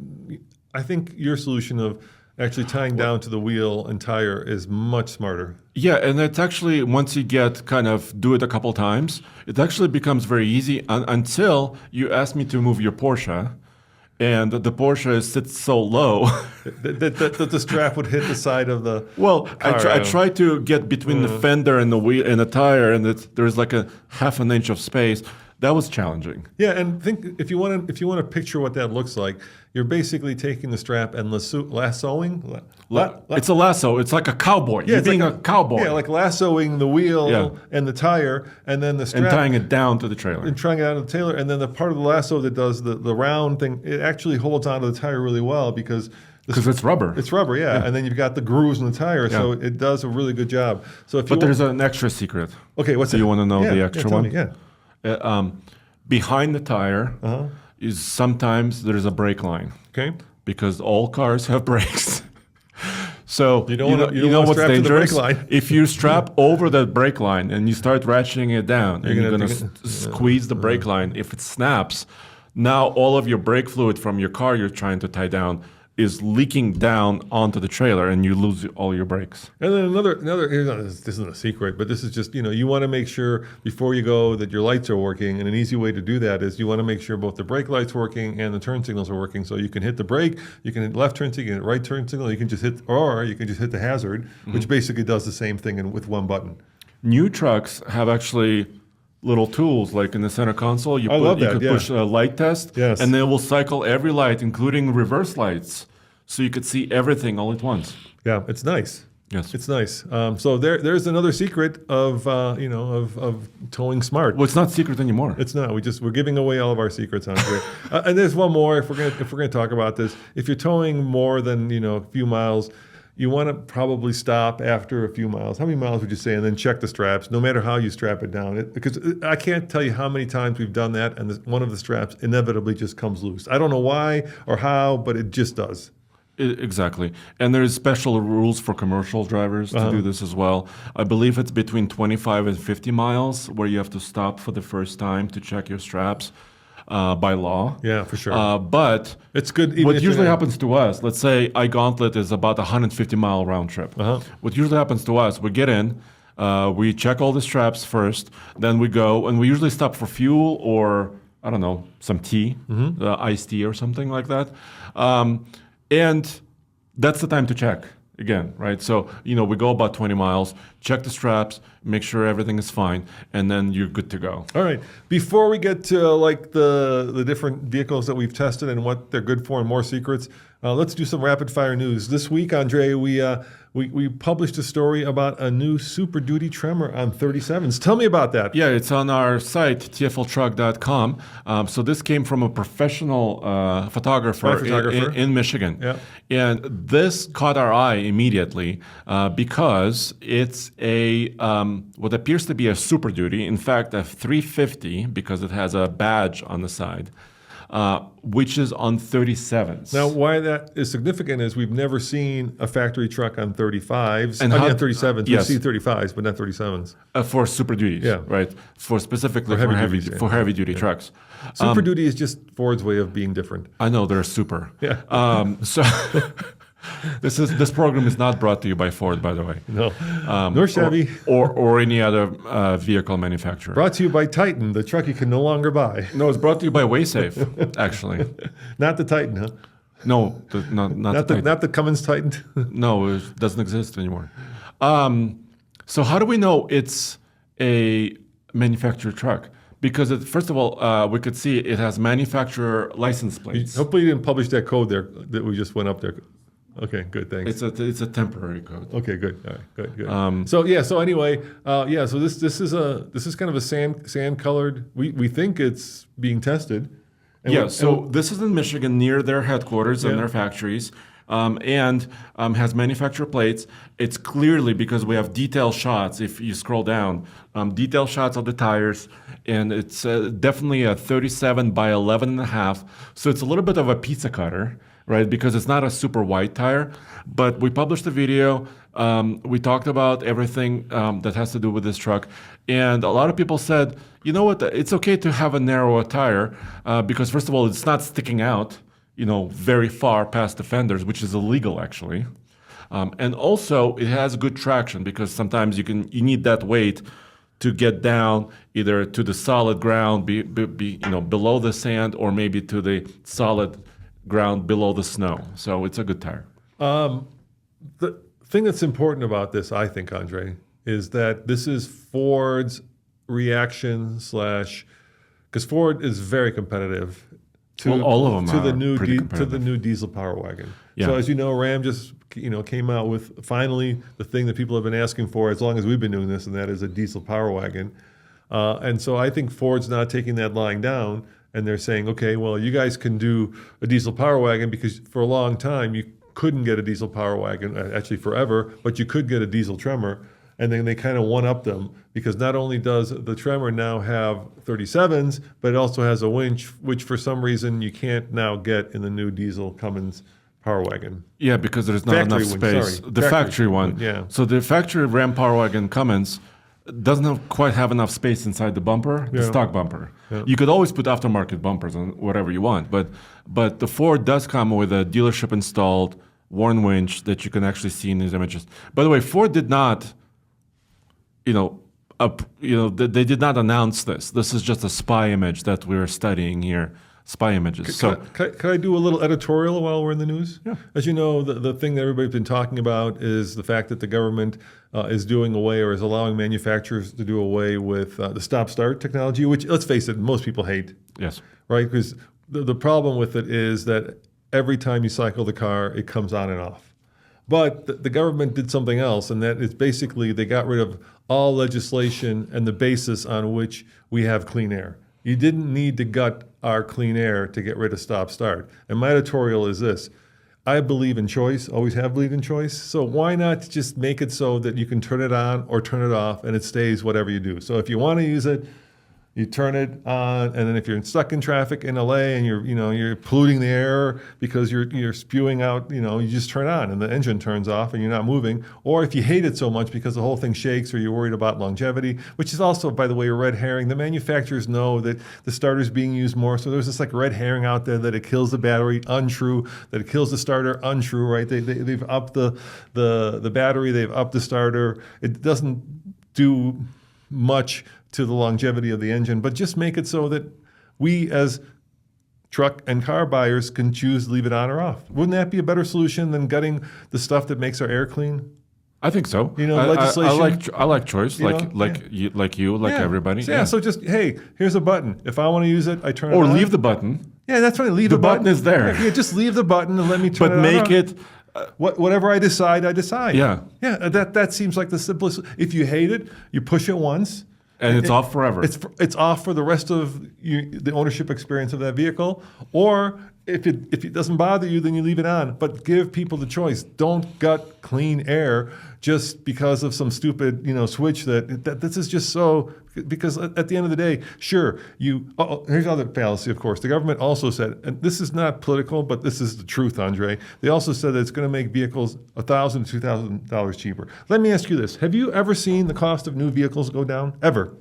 I think your solution of actually tying down to the wheel and tire is much smarter. Yeah, and it's actually, once you do it a couple times, it actually becomes very easy until you ask me to move your Porsche. And the Porsche sits so low that the strap would hit the side of the car. I tried to get between the fender and the wheel and the tire, and there's like a half an inch of space. That was challenging. Yeah, and think if you want to picture what that looks like, you're basically taking the strap and lassoing. It's a lasso. It's like a cowboy. You're being a cowboy. Yeah, like lassoing the wheel and the tire, and then the strap. And tying it down to the trailer. And tying it down to the trailer, and then the part of the lasso that does the round thing, it actually holds onto the tire really well because it's rubber. It's rubber, yeah. And then you've got the grooves in the tire, so it does a really good job. So there's an extra secret. Okay, what's that? Do you want to know the extra one? Yeah. Behind the tire is sometimes there's a brake line. Okay. Because all cars have brakes. So you know what's dangerous? If you strap over that brake line and you start ratcheting it down, you're going to squeeze the brake line. If it snaps, now all of your brake fluid from your car you're trying to tie down is leaking down onto the trailer, and you lose all your brakes. And then another. This isn't a secret, but this is just you want to make sure before you go that your lights are working, and an easy way to do that is you want to make sure both the brake lights working and the turn signals are working. So you can hit the brake, you can hit left turn signal, you can hit right turn signal, you can just hit the hazard, which basically does the same thing with one button. New trucks have actually little tools like in the center console. You could push a light test, and they will cycle every light, including reverse lights, so you could see everything all at once. Yeah, it's nice. Yes, it's nice. So there's another secret of towing smart. Well, it's not secret anymore. It's not. We're giving away all of our secrets on here. And there's one more. If we're gonna talk about this, if you're towing more than a few miles, you want to probably stop after a few miles. How many miles would you say? And then check the straps, no matter how you strap it down. Because I can't tell you how many times we've done that, and one of the straps inevitably just comes loose. I don't know why or how, but it just does. Exactly. And there's special rules for commercial drivers to do this as well. I believe it's between 25 and 50 miles where you have to stop for the first time to check your straps. By law. Yeah, for sure. But it's good. What usually happens to us, let's say Ike Gauntlet is about 150-mile round trip. What usually happens to us, we get in, we check all the straps first, then we go, and we usually stop for fuel or, I don't know, some tea, iced tea or something like that. And that's the time to check. Again, right? So, we go about 20 miles, check the straps, make sure everything is fine, and then you're good to go. All right. Before we get to the different vehicles that we've tested and what they're good for and more secrets, let's do some rapid fire news. This week, Andre, we published a story about a new Super Duty Tremor on 37s. Tell me about that. Yeah, it's on our site, tfltruck.com. So this came from a professional photographer in Michigan. Yeah. And this caught our eye immediately because it's what appears to be a Super Duty. In fact, a 350 because it has a badge on the side. which is on 37s. Now, why that is significant is we've never seen a factory truck on 35s. And not 37s. Yes. We've seen 35s, but not 37s. For Super Duties, right? Specifically for heavy duty trucks. Super Duty is just Ford's way of being different. I know, they're super. Yeah. So this program is not brought to you by Ford, by the way. No, nor Chevy. Or any other vehicle manufacturer. Brought to you by Titan, the truck you can no longer buy. No, it's brought to you by WaySafe, actually. Not the Titan, huh? No, not the Cummins Titan. No, it doesn't exist anymore. So how do we know it's a manufactured truck? Because first of all, we could see it has manufacturer license plates. Hopefully you didn't publish that code there that we just went up there. Okay, good, thanks. It's a temporary code. Okay, good. All right, good. So anyway, so this is kind of a sand colored. We think it's being tested. So this is in Michigan near their headquarters and their factories. And has manufacturer plates. It's clearly, because we have detail shots, if you scroll down, detail shots of the tires, and it's definitely a 37 by 11.5. So it's a little bit of a pizza cutter, right? Because it's not a super wide tire. But we published a video. We talked about everything that has to do with this truck. And a lot of people said, you know what, it's okay to have a narrower tire because, first of all, it's not sticking out, very far past the fenders, which is illegal actually. And also it has good traction because sometimes you need that weight to get down either to the solid ground below the sand or maybe to the solid ground below the snow. So it's a good tire. The thing that's important about this, I think, Andre, is that this is Ford's reaction / because Ford is very competitive all of them to the new diesel Power Wagon. Yeah. So as you know, Ram just came out with finally the thing that people have been asking for as long as we've been doing this, and that is a diesel Power Wagon. And so I think Ford's not taking that lying down, and they're saying, okay, well, you guys can do a diesel Power Wagon because for a long time you couldn't get a diesel Power Wagon, actually forever, but you could get a diesel Tremor. And then they kind of one-up them because not only does the Tremor now have 37s, but it also has a winch, which for some reason you can't now get in the new diesel Cummins Power Wagon. Yeah, because there's not enough space. The factory one. Yeah. So the factory Ram Power Wagon Cummins doesn't quite have enough space inside the bumper, the stock bumper. Yeah. You could always put aftermarket bumpers on whatever you want, but the Ford does come with a dealership installed Warn winch that you can actually see in these images. By the way, Ford did not. They did not announce this. This is just a spy image that we're studying here, spy images. Can I do a little editorial while we're in the news? Yeah. As you know, the thing that everybody's been talking about is the fact that the government is doing away or is allowing manufacturers to do away with the stop-start technology, which, let's face it, most people hate. Yes. Right? Because the problem with it is that every time you cycle the car, it comes on and off. But the government did something else, and that is basically they got rid of all legislation and the basis on which we have clean air. You didn't need to gut our clean air to get rid of stop-start. And my editorial is this. I believe in choice, always have believed in choice. So why not just make it so that you can turn it on or turn it off and it stays whatever you do. So if you want to use it, you turn it on, and then if you're stuck in traffic in LA and you're polluting the air because you're spewing out, you just turn on and the engine turns off and you're not moving. Or if you hate it so much because the whole thing shakes or you're worried about longevity, which is also, by the way, a red herring. The manufacturers know that the starter's being used more, so there's this red herring out there that it kills the battery, untrue. That it kills the starter, untrue. Right? They've upped the battery, they've upped the starter. It doesn't do much to the longevity of the engine, but just make it so that we as truck and car buyers can choose to leave it on or off. Wouldn't that be a better solution than gutting the stuff that makes our air clean? I think so. Legislation. I like choice, everybody. So just, hey, here's a button. If I want to use it, I turn it on. Or leave the button. Yeah, that's right. Leave the button. The button is there. Yeah, just leave the button and let me turn it on. But make it... whatever I decide, I decide. Yeah. Yeah, that seems like the simplest. If you hate it, you push it once. And it's off forever. It's off for the rest of the ownership experience of that vehicle. Or if it doesn't bother you, then you leave it on. But give people the choice. Don't gut clean air just because of some stupid, switch that this is just so. Because at the end of the day, sure, here's another fallacy, of course. The government also said, and this is not political, but this is the truth, Andre. They also said that it's going to make vehicles $1,000 to $2,000 cheaper. Let me ask you this. Have you ever seen the cost of new vehicles go down? Ever?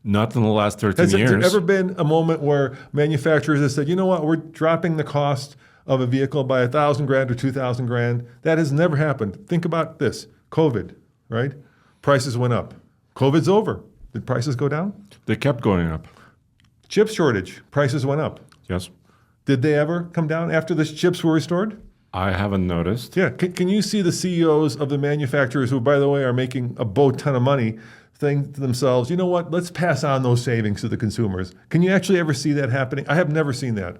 Not in the last 13 years. Has there ever been a moment where manufacturers have said, you know what, we're dropping the cost of a vehicle by $1,000 or $2,000? That has never happened. Think about this. COVID, right? Prices went up. COVID's over. Did prices go down? They kept going up. Chip shortage. Prices went up. Yes. Did they ever come down after the chips were restored? I haven't noticed. Yeah. Can you see the CEOs of the manufacturers who, by the way, are making a boat ton of money think to themselves, you know what, let's pass on those savings to the consumers? Can you actually ever see that happening? I have never seen that.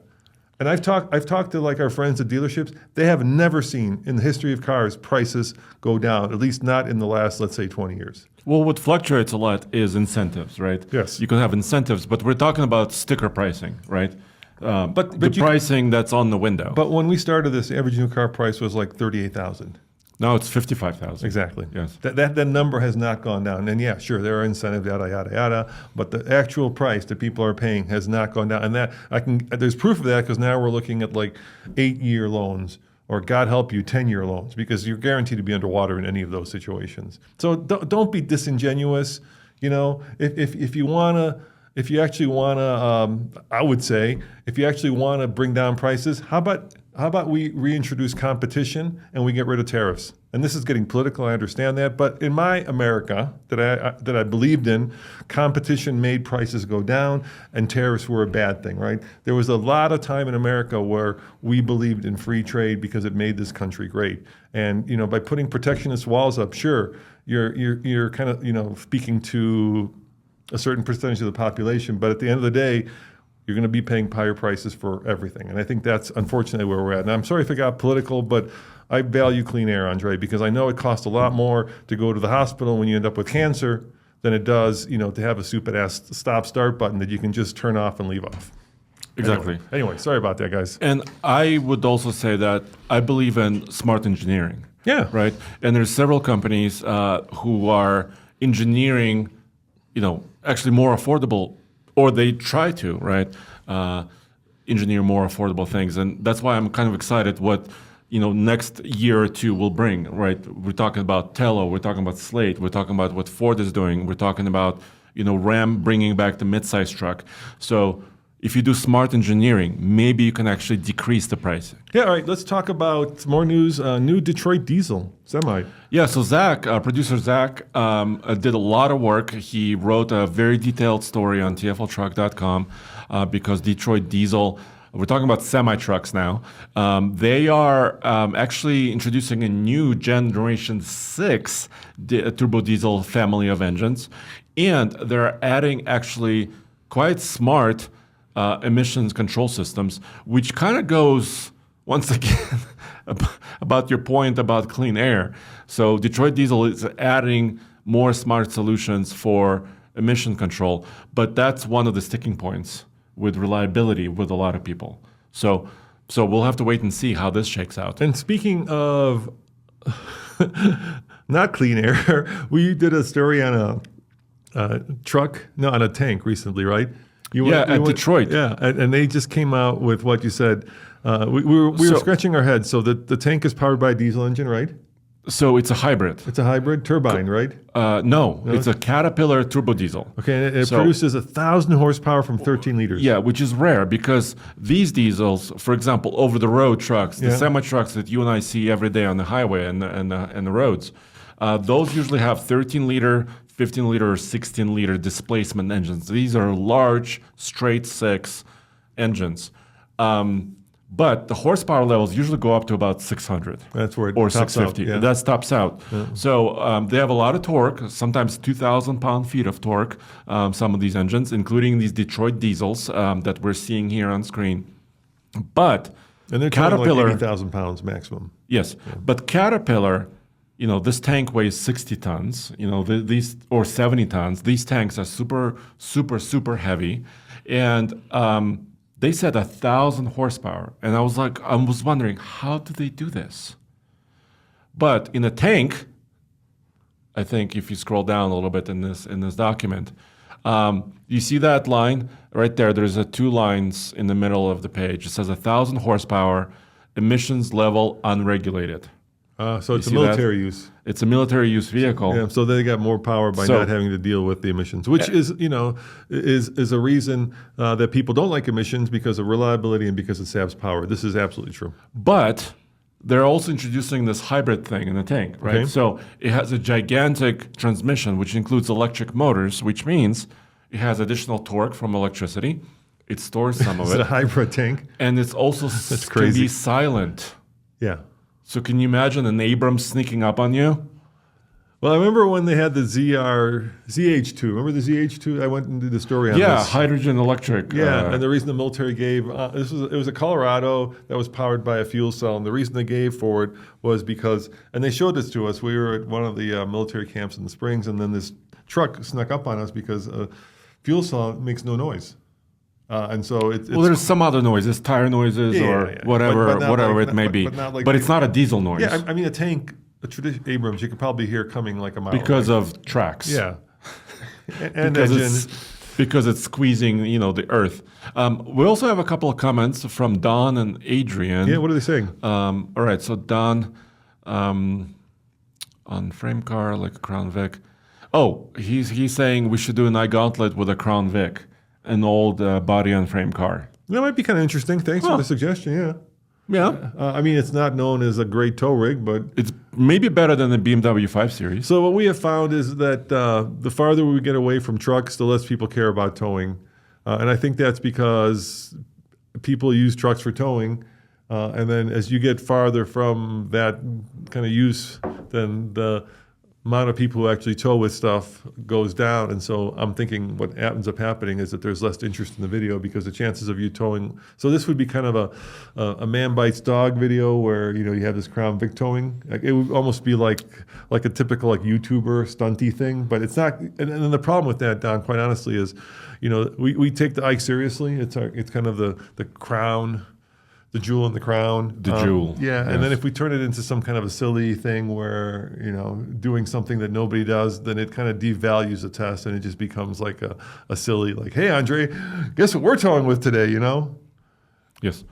And I've talked to like our friends at dealerships. They have never seen in the history of cars prices go down, at least not in the last, let's say, 20 years. Well, what fluctuates a lot is incentives, right? Yes. You can have incentives, but we're talking about sticker pricing, right? But the pricing that's on the window. But when we started this, the average new car price was like $38,000. Now it's $55,000. Exactly. Yes. That number has not gone down. And yeah, sure, there are incentives, yada yada yada. But the actual price that people are paying has not gone down. And there's proof of that because now we're looking at like 8-year loans, or God help you, 10-year loans, because you're guaranteed to be underwater in any of those situations. So don't be disingenuous. If you actually wanna, I would say, if you actually wanna bring down prices, how about we reintroduce competition and we get rid of tariffs? And this is getting political, I understand that, but in my America that I believed in, competition made prices go down and tariffs were a bad thing, right? There was a lot of time in America where we believed in free trade because it made this country great. And by putting protectionist walls up, sure, you're kind of speaking to a certain percentage of the population, but at the end of the day, you're going to be paying higher prices for everything. And I think that's unfortunately where we're at. And I'm sorry if it got political, but I value clean air, Andre, because I know it costs a lot more to go to the hospital when you end up with cancer than it does, to have a stupid-ass stop-start button that you can just turn off and leave off. Exactly. Anyway, sorry about that, guys. And I would also say that I believe in smart engineering. Yeah. Right? And there's several companies who are engineering, actually more affordable, or they try to, right, engineer more affordable things. And that's why I'm kind of excited what, next year or two will bring, right? We're talking about Tello, we're talking about Slate, we're talking about what Ford is doing, we're talking about, Ram bringing back the midsize truck. So if you do smart engineering, maybe you can actually decrease the pricing. Yeah, all right, let's talk about more news. New Detroit diesel, semi. Yeah, so Zach, producer Zach, did a lot of work. He wrote a very detailed story on TFLtruck.com because Detroit diesel, we're talking about semi-trucks now. They are actually introducing a new Generation 6 turbo diesel family of engines, and they're adding actually quite smart emissions control systems, which kind of goes, once again, about your point about clean air. So Detroit Diesel is adding more smart solutions for emission control, but that's one of the sticking points with reliability with a lot of people. So we'll have to wait and see how this shakes out. And speaking of not clean air, we did a story on on a tank recently, right? At Detroit. Yeah, and they just came out with what you said. We were scratching our heads. So the tank is powered by a diesel engine, right? So it's a hybrid. It's a hybrid turbine, right? No, it's a Caterpillar turbo diesel. Okay, and it produces 1,000 horsepower from 13 liters. Yeah, which is rare because these diesels, for example, over-the-road trucks, the semi-trucks that you and I see every day on the highway and the roads, those usually have 13-liter, 15-liter, or 16-liter displacement engines. These are large, straight-six engines. But the horsepower levels usually go up to about 600. That's where it or tops 650. Out, yeah. That tops out. Yeah. So they have a lot of torque, sometimes 2,000 pound-feet of torque, some of these engines, including these Detroit diesels that we're seeing here on screen. But and they're Caterpillar, like 80,000 pounds maximum. Yes, but Caterpillar, this tank weighs 60 tons, these or 70 tons. These tanks are super, super, super heavy, and They said 1,000 horsepower. And I was wondering, how do they do this? But in a tank, I think if you scroll down a little bit in this document, you see that line right there. There's 2 lines in the middle of the page. It says 1,000 horsepower, emissions level unregulated. So it's a military use. It's a military use vehicle. Yeah, so they got more power by not having to deal with the emissions, which is a reason that people don't like emissions, because of reliability and because it saves power. This is absolutely true. But they're also introducing this hybrid thing in the tank, right? Okay. So it has a gigantic transmission, which includes electric motors, which means it has additional torque from electricity. It stores some of it. It's a hybrid tank. And it's also can be silent. Yeah. So can you imagine an Abrams sneaking up on you? Well, I remember when they had the ZH2. Remember the ZH2? I went and did the story on this. Yeah, hydrogen electric. Yeah, and the reason the military gave it was a Colorado that was powered by a fuel cell, and the reason they gave for it was because, and they showed this to us. We were at one of the military camps in the Springs, and then this truck snuck up on us because fuel cell makes no noise. And so it's there's some other noises, tire noises, whatever it may be. But it's not a diesel noise. Yeah, I mean a tank, a traditional Abrams, you could probably hear coming like a mile because away. Of tracks. Yeah, and engine. Because it's squeezing, the earth. We also have a couple of comments from Don and Adrian. Yeah, what are they saying? All right, so Don on frame car like a Crown Vic. Oh, he's saying we should do an Ike Gauntlet with a Crown Vic. An old body on frame car. That might be kind of interesting. Thanks for the suggestion. Yeah. Yeah. I mean, it's not known as a great tow rig, but it's maybe better than the BMW 5 Series. So what we have found is that the farther we get away from trucks, the less people care about towing. And I think that's because people use trucks for towing. And then as you get farther from that kind of use, then the amount of people who actually tow with stuff goes down. And so I'm thinking what ends up happening is that there's less interest in the video because the chances of you towing. So this would be kind of a man bites dog video where you have this Crown Vic towing. It would almost be like a typical YouTuber stunty thing, but it's not. And then the problem with that, Don, quite honestly, is we take the Ike seriously. It's kind of the crown. The jewel in the crown. The jewel. Yeah, yes. And then if we turn it into some kind of a silly thing where, doing something that nobody does, then it kind of devalues the test and it just becomes like a silly, like, hey, Andre, guess what we're towing with today, Yes.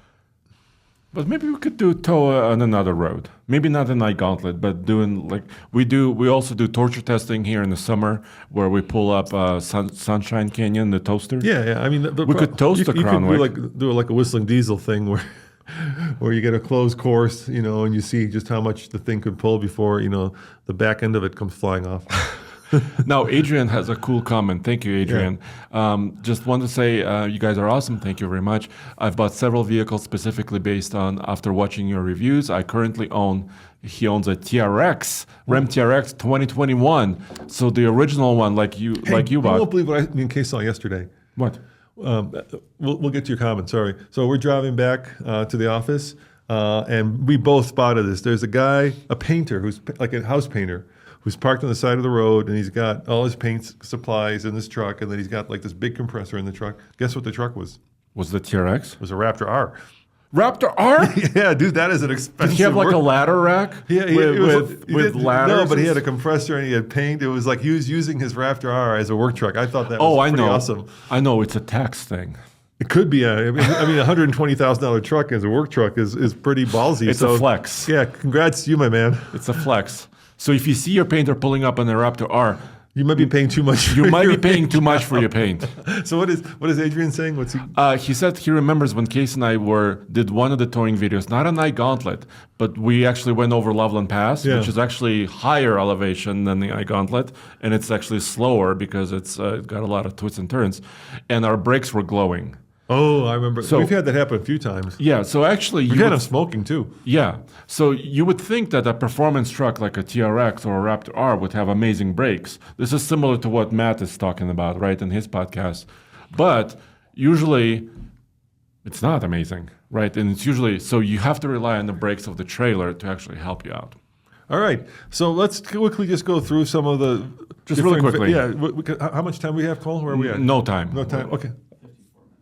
But maybe we could do tow on another road. Maybe not an Ike Gauntlet, but doing we also do torture testing here in the summer where we pull up Sunshine Canyon, the toaster. Yeah. I mean, we could toast the Crown Vic. You could do like a Whistling Diesel thing where you get a closed course, and you see just how much the thing could pull before, the back end of it comes flying off. Now, Adrian has a cool comment. Thank you, Adrian. Yeah. Just want to say you guys are awesome. Thank you very much. I've bought several vehicles specifically based on after watching your reviews. I currently he owns a TRX, Ram TRX 2021. So the original one like you bought. You won't believe what I case saw yesterday. What? We'll get to your comment, sorry. So we're driving back to the office, and we both spotted this. There's a guy, a painter, who's like a house painter, who's parked on the side of the road, and he's got all his paint supplies in this truck, and then he's got like this big compressor in the truck. Guess what the truck was? Was the TRX? It was a Raptor R. Raptor R? Yeah, dude, that is an expensive. Did he have like a ladder rack? Yeah, with ladders? No, but he had a compressor and he had paint. It was like he was using his Raptor R as a work truck. I thought that was pretty awesome. I know, it's a tax thing. It could be I mean, a $120,000 truck as a work truck is pretty ballsy. It's a flex. Yeah, congrats to you, my man. It's a flex. So if you see your painter pulling up on a Raptor R, you might be paying too much. You might be paying too much for your paint. So what is Adrian saying? What's he? He said he remembers when Case and I did one of the towing videos, not an Ike Gauntlet, but we actually went over Loveland Pass, which is actually higher elevation than the Ike Gauntlet, and it's actually slower because it's got a lot of twists and turns, and our brakes were glowing. Oh, I remember. So, we've had that happen a few times. Yeah, so actually... We've had them smoking, too. Yeah. So you would think that a performance truck like a TRX or a Raptor R would have amazing brakes. This is similar to what Matt is talking about, right, in his podcast. But usually, it's not amazing, right? And it's usually... So you have to rely on the brakes of the trailer to actually help you out. All right. So let's quickly just go through some of the... Just really quickly. Yeah. How much time do we have, Cole? Where are we at? No time. No time. Okay.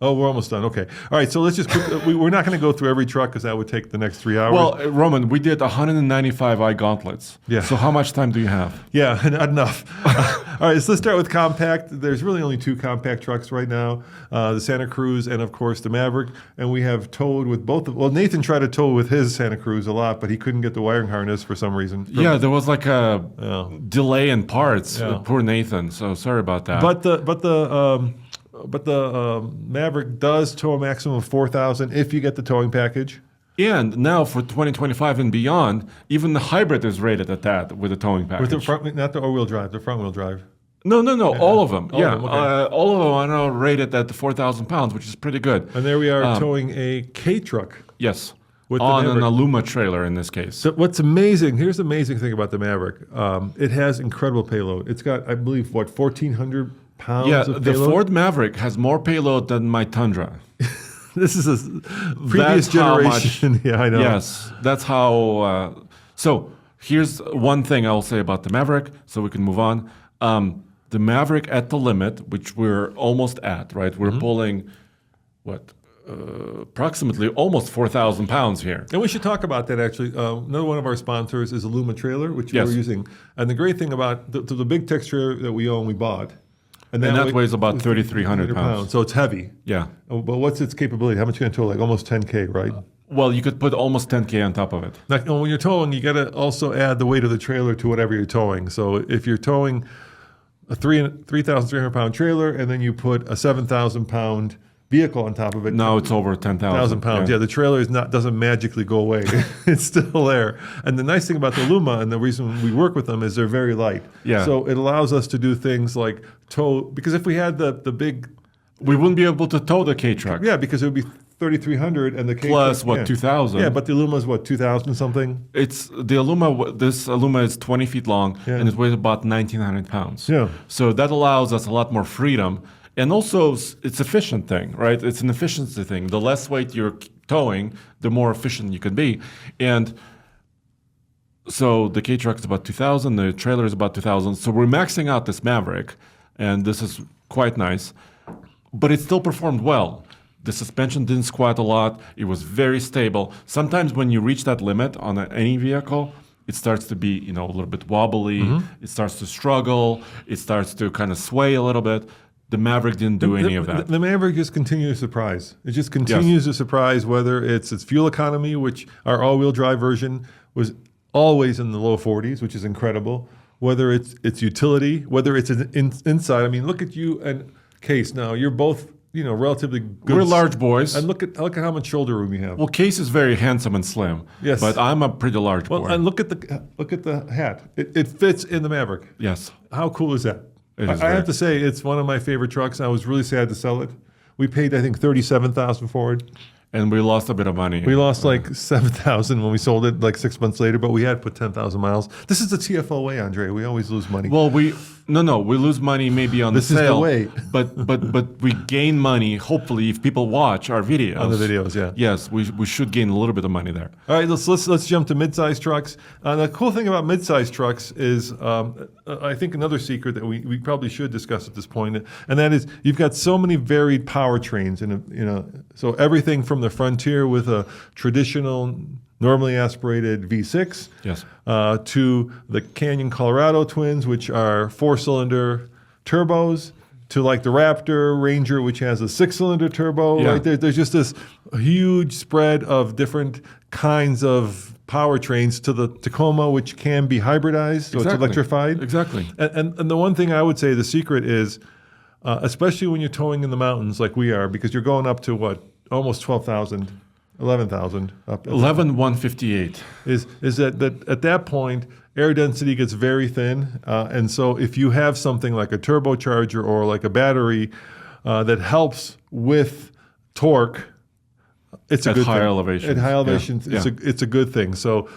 Oh, we're almost done. Okay. All right. So let's just we're not going to go through every truck because that would take the next 3 hours. Well, Roman, we did 195 Ike Gauntlets. Yeah. So how much time do you have? Yeah, not enough. All right. So let's start with compact. There's really only 2 compact trucks right now, the Santa Cruz and, of course, the Maverick. And we have towed with both. Well, Nathan tried to tow with his Santa Cruz a lot, but he couldn't get the wiring harness for some reason. Yeah, there was like a delay in parts. Yeah. Poor Nathan. So sorry about that. But the Maverick does tow a maximum of 4,000 if you get the towing package. And now for 2025 and beyond, even the hybrid is rated at that with the towing package. With the front, not the all-wheel drive, the front-wheel drive. No, all of them. All of them, okay. All of them are now rated at the 4,000 pounds, which is pretty good. And there we are towing a K truck. Yes. On an Aluma trailer in this case. So what's amazing, here's the amazing thing about the Maverick. It has incredible payload. It's got, I believe, 1,400 pounds of payload? Yeah, the Ford Maverick has more payload than my Tundra. This is a previous generation. Yeah, I know. Yes, that's how. So here's one thing I'll say about the Maverick, so we can move on. The Maverick at the limit, which we're almost at, right? We're pulling, approximately almost 4,000 pounds here. And we should talk about that, actually. Another one of our sponsors is Aluma Trailer, which we're using. And the great thing about the big texture that we own, we bought. And that weighs about 3,300 pounds. So it's heavy. Yeah. But what's its capability? How much can it tow? Like almost 10K, right? Well, you could put almost 10K on top of it. Now, when you're towing, you got to also add the weight of the trailer to whatever you're towing. So if you're towing a 3,300 pound trailer and then you put a 7,000 pound vehicle on top of it. Now it's over 10,000 pounds. Yeah, the trailer doesn't magically go away. It's still there. And the nice thing about the Aluma, and the reason we work with them, is they're very light. Yeah. So it allows us to do things like tow, because if we had the big... We wouldn't be able to tow the K-Truck. Yeah, because it would be 3,300 and the K-Truck... Plus, 2,000? Yeah, but the Aluma is 2,000 something? It's the Aluma. This Aluma is 20 feet long, and it weighs about 1,900 pounds. Yeah. So that allows us a lot more freedom. And also, it's efficient thing, right? It's an efficiency thing. The less weight you're towing, the more efficient you can be. And so the K-Truck is about 2,000, the trailer is about 2,000. So we're maxing out this Maverick, and this is quite nice. But it still performed well. The suspension didn't squat a lot. It was very stable. Sometimes when you reach that limit on any vehicle, it starts to be, a little bit wobbly. It starts to struggle. It starts to kind of sway a little bit. The Maverick didn't do any of that. The Maverick just continues to surprise. It just continues to surprise, whether it's its fuel economy, which our all-wheel drive version was always in the low 40s, which is incredible, whether it's its utility, whether it's inside. I mean, look at you and Case now. You're both, relatively good. We're large boys. And look at how much shoulder room you have. Well, Case is very handsome and slim. Yes. But I'm a pretty large boy. And look at the hat. It fits in the Maverick. Yes. How cool is that? I have to say, it's one of my favorite trucks. I was really sad to sell it. We paid, I think, $37,000 for it. And we lost a bit of money. We lost like $7,000 when we sold it, like 6 months later, but we had put 10,000 miles. This is the TFL way, Andre. We always lose money. Well, we lose money maybe on the sale. This is the way. But we gain money, hopefully, if people watch our videos. On the videos, yeah. Yes, we should gain a little bit of money there. All right, let's jump to midsize trucks. The cool thing about midsize trucks is, I think another secret that we probably should discuss at this point, and that is you've got so many varied powertrains, so everything from the Frontier with a traditional, normally aspirated V6, yes, to the Canyon Colorado twins, which are 4-cylinder turbos, to like the Raptor Ranger, which has a 6-cylinder turbo. Yeah. Right there's just this huge spread of different kinds of powertrains, to the Tacoma, which can be hybridized, so it's electrified. Exactly. And the one thing I would say, the secret is, especially when you're towing in the mountains like we are, because you're going up to almost 12,000, 11,000. 11,158. Is that at that point, air density gets very thin. And so if you have something like a turbocharger or like a battery that helps with torque, it's a good thing. Elevation. At high elevations, yeah. It's a good thing. So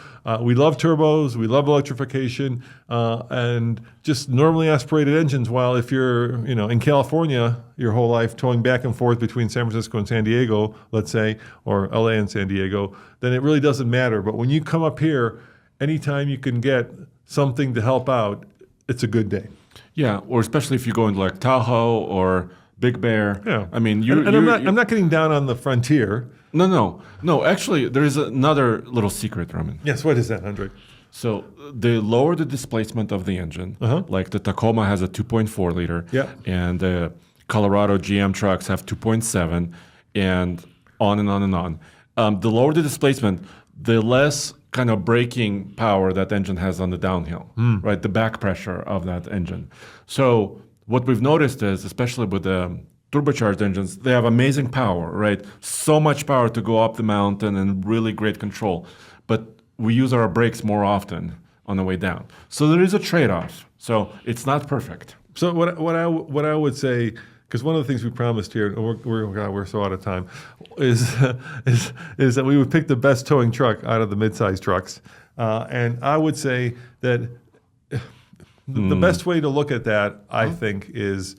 we love turbos, we love electrification, and just normally aspirated engines. While if you're in California your whole life towing back and forth between San Francisco and San Diego, let's say, or LA and San Diego, then it really doesn't matter. But when you come up here, anytime you can get something to help out, it's a good day. Yeah, or especially if you go into like Tahoe or Big Bear. Yeah. I mean, I'm not getting down on the Frontier. No. Actually, there is another little secret, Roman. Yes, what is that, Andre? So they lower the displacement of the engine. Like the Tacoma has a 2.4 liter, and the Colorado GM trucks have 2.7, and on and on and on. The lower the displacement, the less kind of braking power that engine has on the downhill, right? The back pressure of that engine. So what we've noticed is, especially with the turbocharged engines, they have amazing power, right? So much power to go up the mountain and really great control. But we use our brakes more often on the way down. So there is a trade-off. So it's not perfect. So what I would say, because one of the things we promised here, and we're so out of time, is that we would pick the best towing truck out of the midsize trucks. And I would say that the best way to look at that, I think, is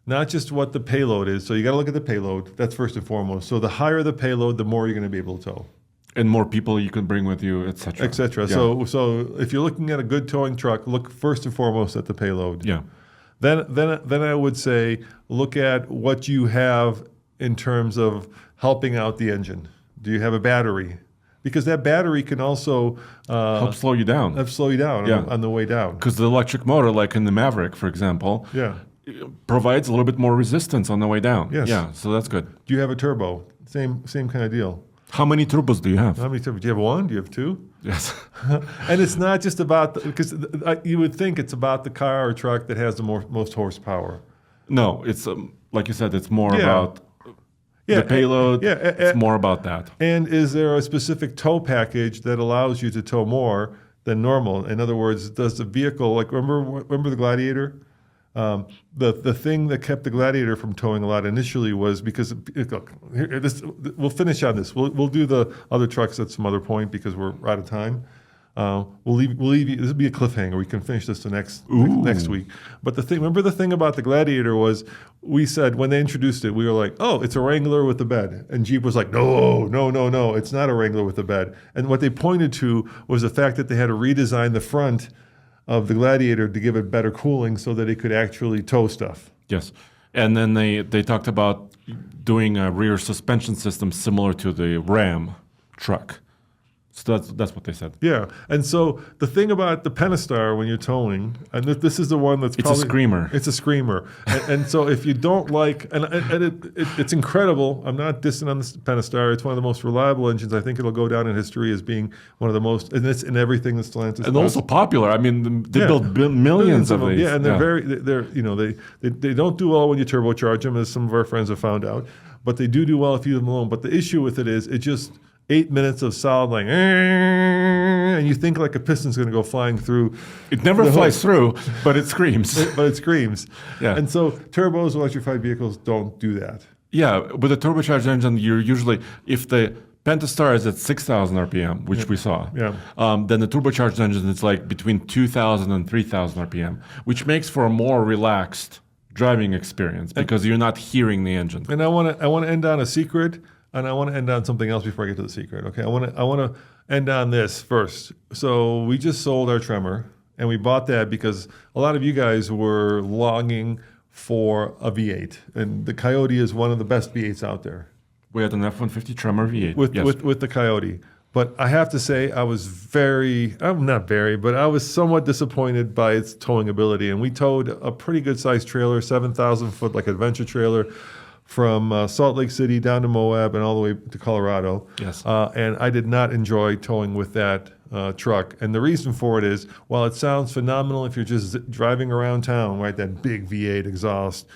not just what the payload is. So you got to look at the payload. That's first and foremost. So the higher the payload, the more you're going to be able to tow. And more people you can bring with you, et cetera. Et cetera. Yeah. So if you're looking at a good towing truck, look first and foremost at the payload. Yeah. Then I would say look at what you have in terms of helping out the engine. Do you have a battery? Because that battery can also help slow you down. On the way down. Because the electric motor, like in the Maverick, for example, provides a little bit more resistance on the way down. Yes. Yeah, so that's good. Do you have a turbo? Same kind of deal. How many turbos do you have? How many turbos? Do you have one? Do you have two? Yes. And it's not just about, because you would think it's about the car or truck that has the most horsepower. No, it's, like you said, it's more about the payload. It's more about that. And is there a specific tow package that allows you to tow more than normal? In other words, does the vehicle, like remember the Gladiator? The thing that kept the Gladiator from towing a lot initially was because we'll finish on this. We'll do the other trucks at some other point because we're out of time. We'll leave you. This will be a cliffhanger. We can finish this next week. But remember the thing about the Gladiator was we said when they introduced it, we were like, oh, it's a Wrangler with a bed, and Jeep was like, no, it's not a Wrangler with a bed. And what they pointed to was the fact that they had to redesign the front of the Gladiator to give it better cooling so that it could actually tow stuff. Yes. And then they talked about doing a rear suspension system similar to the Ram truck. So that's what they said. Yeah. And so the thing about the Pentastar when you're towing, and this is the one that's It's a screamer. It's a screamer. and so if you don't like, and it's incredible. I'm not dissing on the Pentastar. It's one of the most reliable engines. I think it'll go down in history as being one of the most, and it's in everything that Stellantis and also popular. I mean, they build millions of these. Yeah, and they don't do well when you turbocharge them, as some of our friends have found out. But they do well if you leave them alone. But the issue with it is it just 8 minutes of solid like, and you think like a piston's going to go flying through. It never flies through, but it screams. But it screams. Yeah. And so turbos, electrified vehicles don't do that. Yeah, with a turbocharged engine, you're usually, if the Pentastar is at 6,000 RPM, which we saw, then the turbocharged engine is like between 2,000 and 3,000 RPM, which makes for a more relaxed driving experience because you're not hearing the engine. And I want to end on a secret. And I want to end on something else before I get to the secret. Okay, I want to end on this first. So we just sold our Tremor, and we bought that because a lot of you guys were longing for a V8, and the Coyote is one of the best V8s out there. We had an F-150 Tremor V8 with the Coyote. But I have to say, I was I was somewhat disappointed by its towing ability. And we towed a pretty good sized trailer, 7,000 foot like adventure trailer, from Salt Lake City down to Moab and all the way to Colorado. Yes. And I did not enjoy towing with that truck. And the reason for it is, while it sounds phenomenal if you're just driving around town, right, that big V8 exhaust,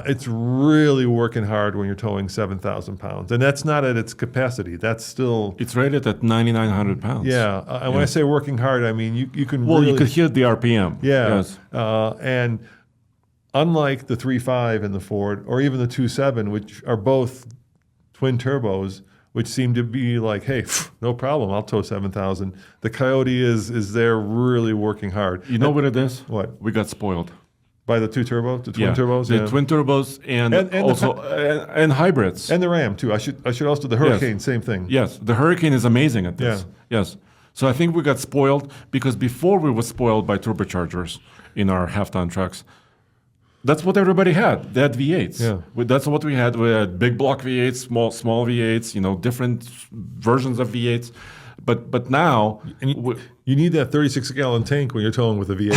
it's really working hard when you're towing 7,000 pounds. And that's not at its capacity. That's still... It's rated at 9,900 pounds. Yeah. And when I say working hard, I mean you can you could hit the RPM. Yeah. Yes. And unlike the 3.5 in the Ford, or even the 2.7, which are both twin turbos, which seem to be like, hey, no problem, I'll tow 7,000. The Coyote is there really working hard. You know what it is? What? We got spoiled. By the twin turbos? The twin turbos and hybrids. And the Ram, too. I should also, the Hurricane, same thing. Yes, the Hurricane is amazing at this. Yeah. Yes. So I think we got spoiled because before we were spoiled by turbochargers in our half-ton trucks, That's what everybody had. They had V8s. Yeah. That's what we had. We had big block V8s, small V8s, different versions of V8s. But now... And you need that 36-gallon tank when you're towing with a V8.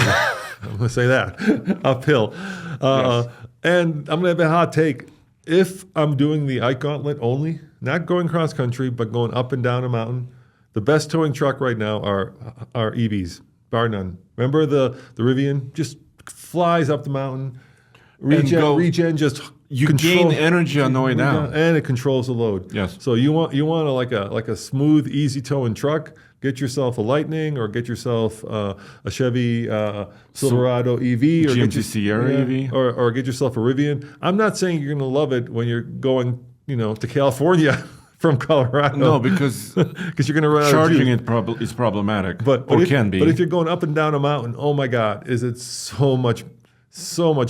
I'm going to say that. Uphill. Yes. And I'm going to have a hot take. If I'm doing the Ike Gauntlet only, not going cross country, but going up and down a mountain, the best towing truck right now are EVs, bar none. Remember the Rivian? Just flies up the mountain. Regen just you gain energy on the way down, and it controls the load. Yes. So you want like a smooth, easy towing truck. Get yourself a Lightning, or get yourself a Chevy Silverado EV, or GMC Sierra EV, or get yourself a Rivian. I'm not saying you're going to love it when you're going, to California from Colorado. No, because you're going to run charging it is problematic, but can be. But if you're going up and down a mountain, oh my God, is it so much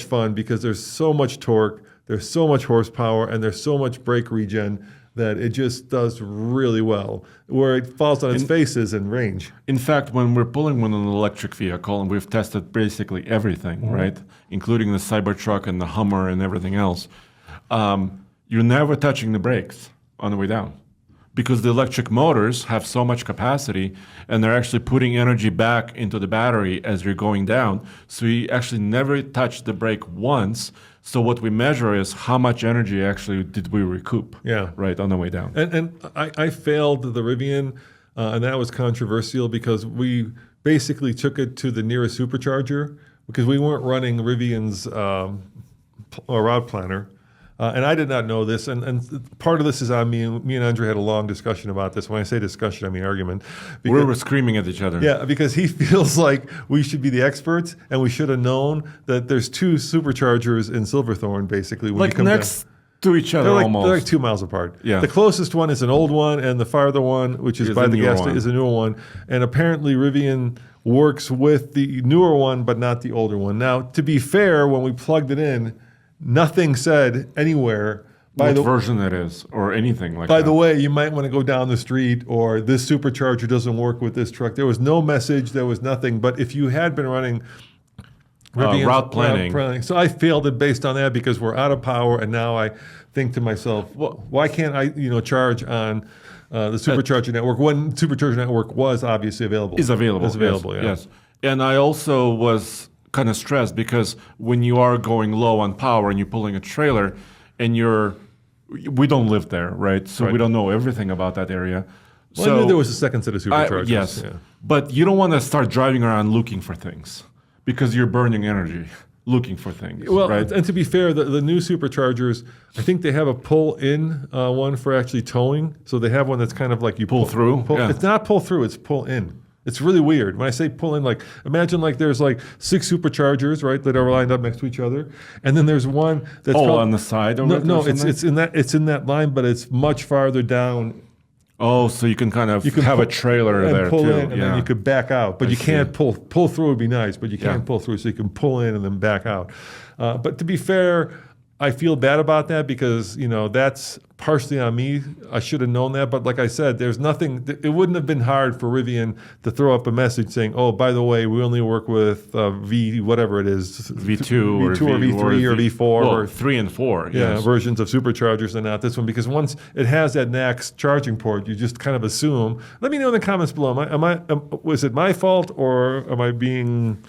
fun, because there's so much torque, there's so much horsepower, and there's so much brake regen that it just does really well. Where it falls on its face is in range. In fact, when we're pulling one on an electric vehicle, and we've tested basically everything, right, including the Cybertruck and the Hummer and everything else, you're never touching the brakes on the way down, because the electric motors have so much capacity, and they're actually putting energy back into the battery as you're going down. So you actually never touch the brake once. So what we measure is how much energy actually did we recoup, right, on the way down. And I failed the Rivian, and that was controversial, because we basically took it to the nearest supercharger, because we weren't running Rivian's route planner. And I did not know this, and part of this is on me. Me and Andre had a long discussion about this. When I say discussion, I mean argument. We were screaming at each other. Yeah, because he feels like we should be the experts, and we should have known that there's two superchargers in Silverthorne, basically. When like next to each other, almost. They're like 2 miles apart. Yeah. The closest one is an old one, and the farther one, which is by the gas station, is a newer one. And apparently Rivian works with the newer one, but not the older one. Now, to be fair, when we plugged it in, nothing said anywhere what version it is, or anything like that. By the way, you might want to go down the street, or this supercharger doesn't work with this truck. There was no message. There was nothing. But if you had been running route planning. So I failed it based on that, because we're out of power, and now I think to myself, well, why can't I charge on the supercharger network when supercharger network was obviously available? Is available, yes. And I also was kind of stressed, because when you are going low on power and you're pulling a trailer, and we don't live there, right? So we don't know everything about that area. Well, I knew there was a second set of superchargers. Yes, but you don't want to start driving around looking for things, because you're burning energy looking for things. Well, right? And to be fair, the new superchargers, I think they have a pull-in one for actually towing. So they have one that's kind of like you pull through. It's not pull through; it's pull in. It's really weird. When I say pull in, like imagine like there's like 6 superchargers, right, that are lined up next to each other, and then there's one that's on the side. No, it's in that line, but it's much farther down. Oh, so you can kind of have a trailer there pull too, in, and then you could back out, but you can't pull through. Would be nice, but you can't pull through. So you can pull in and then back out. But to be fair, I feel bad about that, because that's partially on me. I should have known that, but like I said, there's nothing. It wouldn't have been hard for Rivian to throw up a message saying, "Oh, by the way, we only work with V whatever it is, V2 or V3 or V4 or 3 and 4, versions of superchargers, and not this one." Because once it has that NACS charging port, you just kind of assume. Let me know in the comments below. Was it my fault, or am I being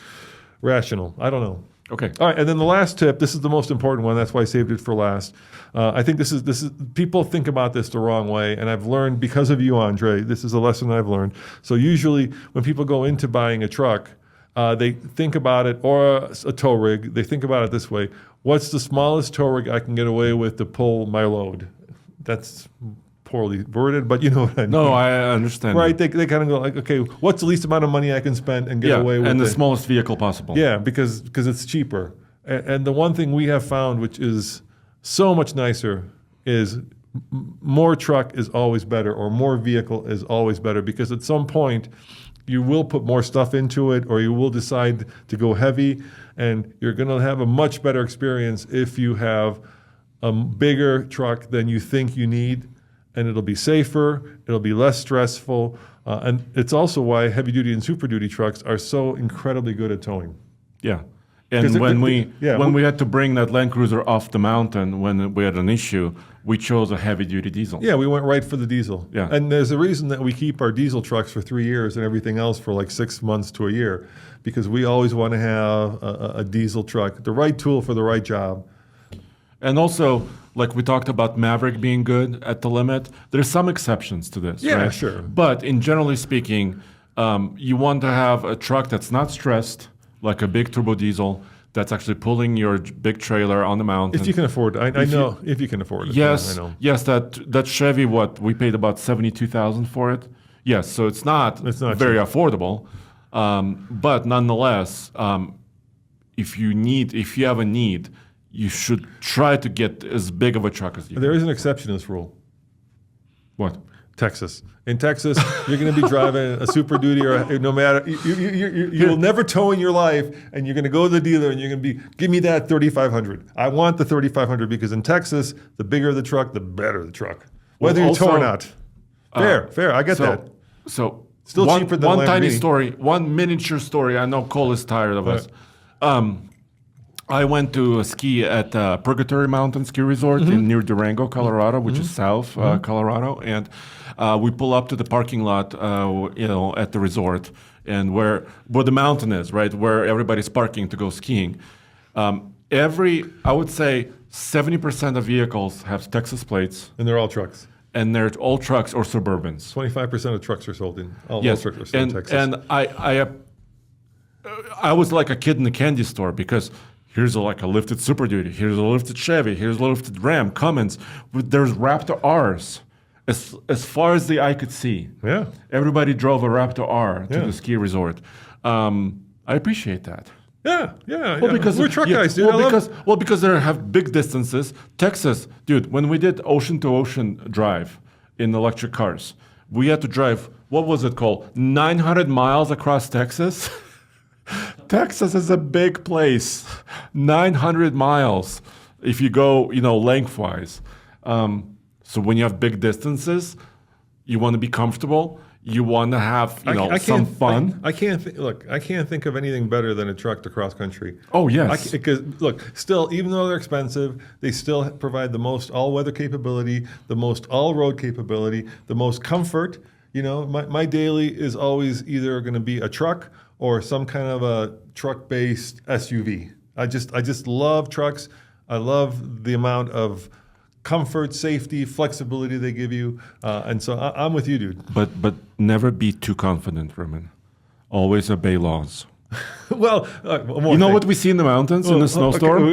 rational? I don't know. Okay. All right, and then the last tip. This is the most important one. That's why I saved it for last. I think this is people think about this the wrong way, and I've learned because of you, Andre. This is a lesson I've learned. So usually when people go into buying a truck, they think about it, or a tow rig. They think about it this way: what's the smallest tow rig I can get away with to pull my load? That's poorly worded, but you know what I mean. No, I understand. Right? They kind of go like, okay, what's the least amount of money I can spend and get away with and the smallest vehicle possible. Yeah, because it's cheaper. And the one thing we have found, which is so much nicer, is more truck is always better, or more vehicle is always better, because at some point you will put more stuff into it, or you will decide to go heavy, and you're going to have a much better experience if you have a bigger truck than you think you need. And it'll be safer, it'll be less stressful, and it's also why heavy-duty and super-duty trucks are so incredibly good at towing. Yeah, And when we had to bring that Land Cruiser off the mountain when we had an issue, we chose a heavy-duty diesel. Yeah, we went right for the diesel. Yeah. And there's a reason that we keep our diesel trucks for 3 years and everything else for like 6 months to a year, because we always want to have a diesel truck, the right tool for the right job. And also, like we talked about Maverick being good at the limit, there's some exceptions to this, yeah, right? Sure. But in generally speaking, you want to have a truck that's not stressed, like a big turbo diesel, that's actually pulling your big trailer on the mountain. If you can afford it. I know if you can afford it. Yes, I know. Yes, that Chevy, we paid about $72,000 for it. Yes, so it's not very affordable. But nonetheless, if you have a need, you should try to get as big of a truck as you can. There is an exception to this rule. What? Texas. In Texas, you're going to be driving a Super Duty, or no matter, you will never tow in your life, and you're going to go to the dealer and you're going to be, give me that 3,500. I want the 3,500 because in Texas, the bigger the truck, the better the truck. Whether you tow or not. Fair. I get that. So still cheaper than one tiny story, one miniature story. I know Cole is tired of us. I went to ski at Purgatory Mountain Ski Resort near Durango, Colorado, which is south Colorado, and we pull up to the parking lot, at the resort, and where the mountain is, right, where everybody's parking to go skiing. I would say 70% of vehicles have Texas plates, and they're all trucks. And they're all trucks or Suburbans. 25% of trucks are sold in. All yes, trucks are sold in Texas. And I was like a kid in the candy store because. Here's a lifted Super Duty. Here's a lifted Chevy. Here's a lifted Ram, Cummins. There's Raptor Rs. As far as the eye could see. Yeah. Everybody drove a Raptor R to the ski resort. I appreciate that. Yeah. Well, because we're truck guys, dude. Because they have big distances. Texas, dude. When we did ocean to ocean drive in electric cars, we had to drive. What was it called? 900 miles across Texas. Texas is a big place, 900 miles if you go, lengthwise. So when you have big distances, you want to be comfortable. You want to have, some fun. I can't think of anything better than a truck to cross country. Oh, yes. Because still, even though they're expensive, they still provide the most all-weather capability, the most all-road capability, the most comfort. My daily is always either going to be a truck or some kind of a truck-based SUV. I just love trucks. I love the amount of comfort, safety, flexibility they give you, and so I'm with you, dude. But never be too confident, Roman. Always obey laws. Well, what we see in the mountains in the snowstorm?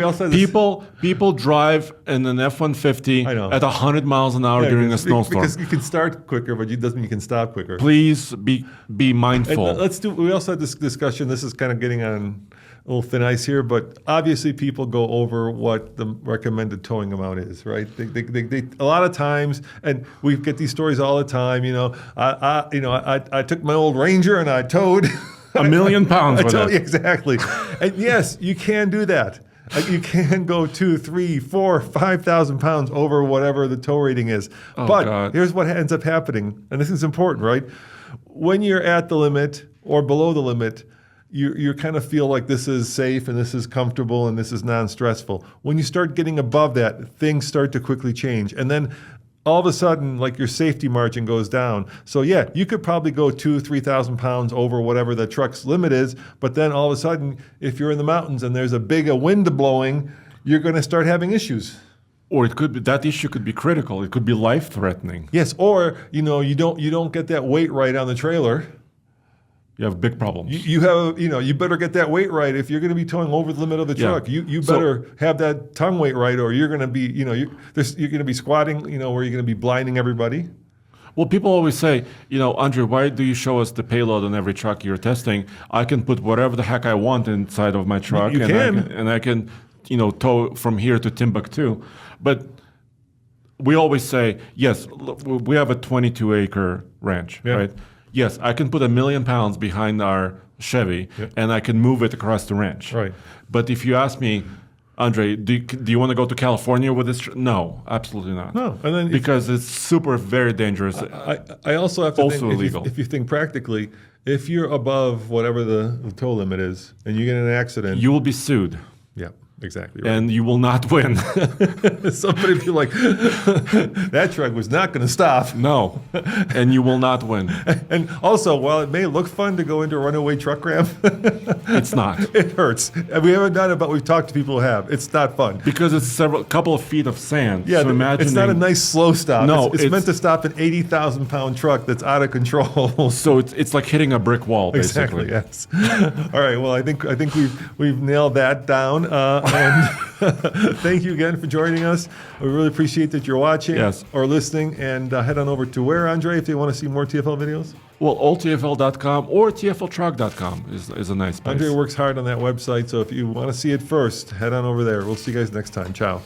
People drive in an F-150 at 100 miles an hour during a snowstorm. Because you can start quicker, but it doesn't mean you can stop quicker. Please be mindful. We also had this discussion. This is kind of getting on a little thin ice here, but obviously people go over what the recommended towing amount is, right? They a lot of times, and we get these stories all the time. I took my old Ranger and I towed. 1 million pounds with it. Exactly. And yes, you can do that. You can go 2, 3, 4, 5,000 pounds over whatever the tow rating is. But here's what ends up happening, and this is important, right? When you're at the limit or below the limit, you kind of feel like this is safe and this is comfortable and this is non-stressful. When you start getting above that, things start to quickly change. And then all of a sudden, like your safety margin goes down. So yeah, you could probably go 2,000, 3,000 pounds over whatever the truck's limit is, but then all of a sudden, if you're in the mountains and there's a wind blowing, you're going to start having issues. Or it could be, that issue could be critical. It could be life-threatening. Yes, or you don't get that weight right on the trailer. You have big problems. You better get that weight right if you're going to be towing over the limit of the truck. You better have that tongue weight right, or you're going to be, you're going to be squatting, where you're going to be blinding everybody. Well, people always say, Andre, why do you show us the payload on every truck you're testing? I can put whatever the heck I want inside of my truck, I can tow from here to Timbuktu. But we always say, yes, we have a 22-acre ranch, right? Yes, I can put 1 million pounds behind our Chevy, and I can move it across the ranch. Right. But if you ask me, Andre, do you want to go to California with this? No, absolutely not. No, and then because it's very dangerous. I also have to think, illegal. If you think practically, if you're above whatever the tow limit is and you get in an accident, you will be sued. Yeah. Exactly right. And you will not win. Somebody be like, that truck was not going to stop. No, and you will not win. And also, while it may look fun to go into a runaway truck ramp, it's not. It hurts. And we haven't done it, but we've talked to people who have. It's not fun. Because it's couple of feet of sand. Yeah, so it's not a nice slow stop. No, it's meant to stop an 80,000-pound truck that's out of control. So it's like hitting a brick wall, basically. Exactly, yes. All right, well, I think we've nailed that down. And thank you again for joining us. We really appreciate that you're watching or listening. And head on over to where, Andre, if they want to see more TFL videos? Well, alltfl.com or tfltruck.com is a nice place. Andre works hard on that website, so if you want to see it first, head on over there. We'll see you guys next time. Ciao.